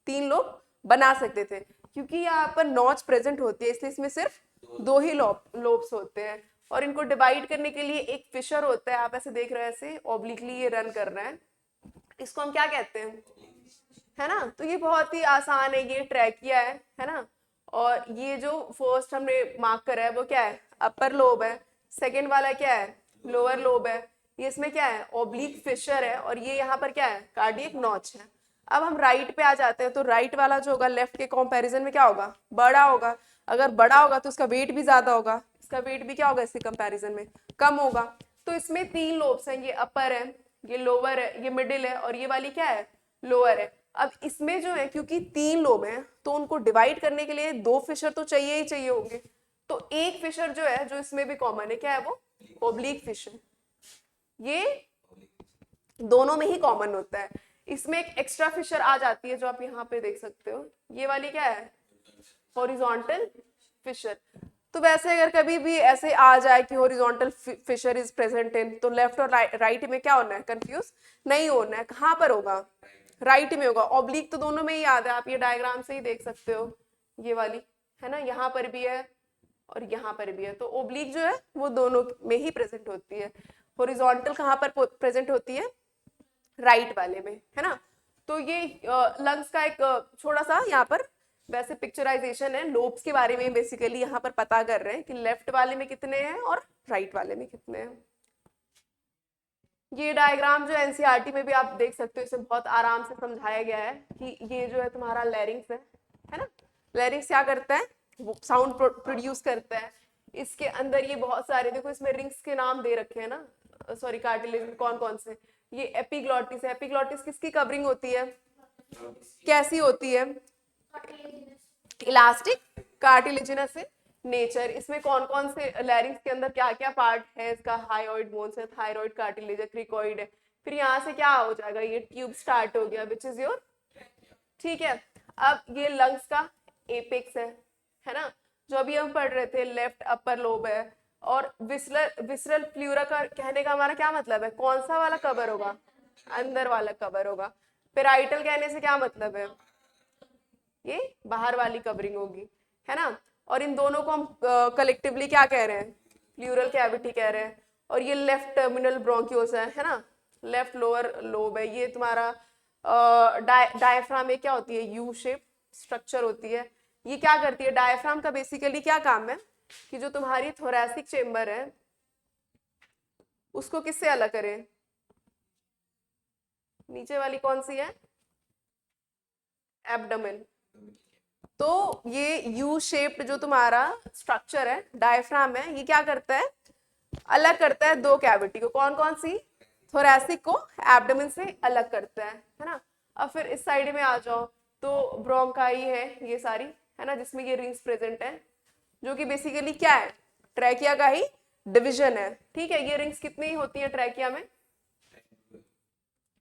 तीन लोब बना सकते थे। क्योंकि यहाँ पर नॉच प्रेजेंट होती है इसलिए इसमें सिर्फ दो ही लोब्स होते हैं, और इनको डिवाइड करने के लिए एक फिशर होता है। आप ऐसे देख रहे हैं, ऐसे ऑब्लिकली ये रन कर रहा है, इसको हम क्या कहते हैं? है ना। तो ये बहुत ही आसान है, ये ट्रैकिया है ना। और ये जो फर्स्ट हमने मार्क करा है वो क्या है? अपर लोब है। सेकेंड वाला क्या है? लोअर लोब है। ये इसमें क्या है? ओब्लिक फिशर है। और ये यहाँ पर क्या है? कार्डियक नॉच है। अब हम राइट पे आ जाते हैं, तो राइट वाला जो होगा लेफ्ट के कंपैरिजन में क्या होगा? बड़ा होगा। अगर बड़ा होगा तो उसका वेट भी ज्यादा होगा, इसका वेट भी क्या होगा इसके कंपैरिजन में? कम होगा। तो इसमें तीन लोब्स हैं, ये अपर है, ये लोअर है, ये मिडिल है, और ये वाली क्या है? लोअर है। अब इसमें जो है क्योंकि तीन लोब हैं तो उनको डिवाइड करने के लिए दो फिशर तो चाहिए ही चाहिए होंगे। तो एक फिशर जो है जो इसमें भी कॉमन है, क्या है वो? Oblique fissure. ये दोनों में ही कॉमन होता है। इसमें एक एक्स्ट्रा फिशर आ जाती है जो आप यहाँ पे देख सकते हो, ये वाली क्या है? Horizontal fissure. तो वैसे अगर कभी भी ऐसे आ जाए कि horizontal fissure is present in, तो लेफ्ट और राइट में क्या होना है? कंफ्यूज नहीं होना है। कहाँ पर होगा? राइट में होगा। ऑब्लिक तो दोनों में ही याद है, आप ये डायग्राम से ही देख सकते हो, ये वाली है ना, यहाँ पर भी है और यहाँ पर भी है। तो ओब्लिक जो है वो दोनों में ही प्रेजेंट होती है। हॉरिजॉन्टल कहाँ पर प्रेजेंट होती है? राइट वाले में, है ना। तो ये लंग्स का एक थोड़ा सा यहाँ पर वैसे पिक्चराइजेशन है, लोब्स के बारे में बेसिकली यहाँ पर पता कर रहे हैं कि लेफ्ट वाले में कितने हैं और राइट वाले में कितने हैं। ये डायग्राम जो एनसीईआरटी में भी आप देख सकते हो, इसे बहुत आराम से समझाया गया है कि ये जो है तुम्हारा लैरिंक्स है ना। लैरिंक्स क्या करता है? वो साउंड प्रोड्यूस करता है। इसके अंदर ये बहुत सारे, देखो इसमें रिंग्स के नाम दे रखे हैं ना, सॉरी कार्टिलेज में कौन कौन से। ये एपिग्लॉटिस है। एपिग्लॉटिस किसकी कवरिंग होती है? कैसी होती है? इलास्टिक, कार्टिलेजिनस है नेचर। इसमें कौन कौन से लैरिंग्स के अंदर क्या क्या पार्ट है इसका? हायोइड बोन्स है, थायराइड कार्टिलेज है, क्रिकोइड है। फिर यहाँ से क्या हो जाएगा? ये ट्यूब स्टार्ट हो गया विच इज योर, ठीक है। अब ये लंग्स का एपेक्स है ना, जो अभी हम पढ़ रहे थे, लेफ्ट अपर लोब है। और विसरल प्लूरा का कहने का हमारा क्या मतलब है? कौन सा वाला कवर होगा? अंदर वाला कवर होगा। पेराइटल कहने से क्या मतलब है? ये बाहर वाली कवरिंग होगी, है ना। और इन दोनों को हम कलेक्टिवली क्या कह रहे हैं? प्लूरल कैविटी कह रहे हैं। और ये लेफ्ट टर्मिनल ब्रोंकियोस है ना, लेफ्ट लोअर लोब है। ये तुम्हारा डायफ्राम में क्या होती है? यू शेप स्ट्रक्चर होती है। ये क्या करती है? डायफ्राम का बेसिकली क्या काम है कि जो तुम्हारी थोरैसिक चेम्बर है उसको किससे अलग करें? नीचे वाली कौन सी है? एब्डोमेन। तो ये यू शेप्ड जो तुम्हारा स्ट्रक्चर है, डायफ्राम है, ये क्या करता है? अलग करता है दो कैविटी को। कौन कौन सी? थोरैसिक को एब्डोमेन से अलग करता है ना। अब फिर इस साइड में आ जाओ तो ब्रोंकाई है ये सारी, है ना, जिसमें ये रिंग्स प्रेजेंट है, जो कि बेसिकली क्या है? ट्रैकिया का ही डिवीजन है, ठीक है। ये रिंग्स कितनी होती है ट्रैकिया में?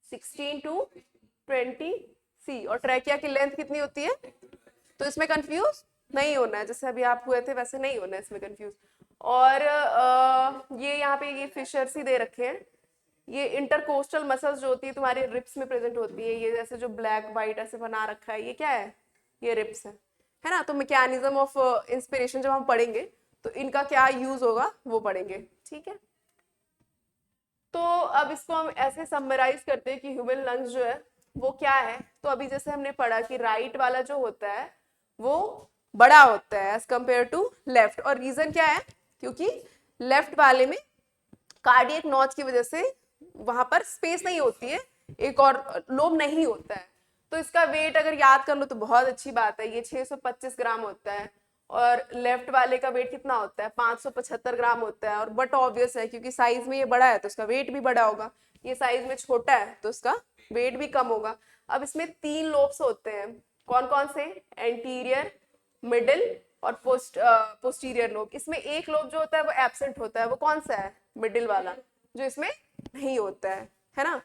16 टू 20 सी। और ट्रैकिया की लेंथ कितनी होती है? तो इसमें कंफ्यूज नहीं होना है, जैसे अभी आप हुए थे वैसे नहीं होना है इसमें कंफ्यूज। और ये यहाँ पे ये फिशर्स ही दे रखे हैं। ये इंटरकोस्टल मसल्स जो होती है तुम्हारे रिप्स में प्रेजेंट होती है। ये जैसे जो ब्लैक वाइट ऐसे बना रखा है, ये क्या है? ये रिप्स है ना। तो मैकेनिज्म ऑफ इंस्पिरेशन जब हम पढ़ेंगे तो इनका क्या यूज होगा वो पढ़ेंगे, ठीक है। तो अब इसको हम ऐसे समराइज करते हैं कि ह्यूमन लंग्स जो है वो क्या है। तो अभी जैसे हमने पढ़ा कि राइट वाला जो होता है वो बड़ा होता है एज कंपेयर टू लेफ्ट। और रीजन क्या है? क्योंकि लेफ्ट वाले में कार्डियक नॉच की वजह से वहां पर स्पेस नहीं होती है, एक और लोब नहीं होता है। तो इसका वेट अगर याद कर लो तो बहुत अच्छी बात है, ये 625 ग्राम होता है। और लेफ्ट वाले का वेट कितना होता है? 575 ग्राम होता है। और बट ऑब्वियस है क्योंकि साइज में ये बड़ा है तो इसका वेट भी बड़ा होगा, ये साइज में छोटा है तो इसका वेट भी कम होगा। अब इसमें 3 लोब्स होते हैं, कौन कौन से? एंटीरियर, मिडिल और पोस्टीरियर लोब। इसमें एक लोब जो होता है वो एब्सेंट होता है, वो कौन सा है? मिडिल वाला, जो इसमें नहीं होता है ना।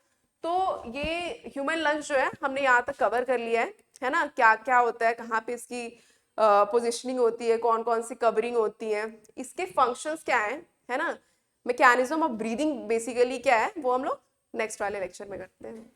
तो ये ह्यूमन लंग्स जो है हमने यहाँ तक कवर कर लिया है ना। क्या क्या होता है, कहाँ पे इसकी पोजिशनिंग होती है, कौन कौन सी कवरिंग होती है, इसके फंक्शंस क्या है ना। मैकेनिज्म ऑफ ब्रीदिंग बेसिकली क्या है वो हम लोग नेक्स्ट वाले लेक्चर में करते हैं।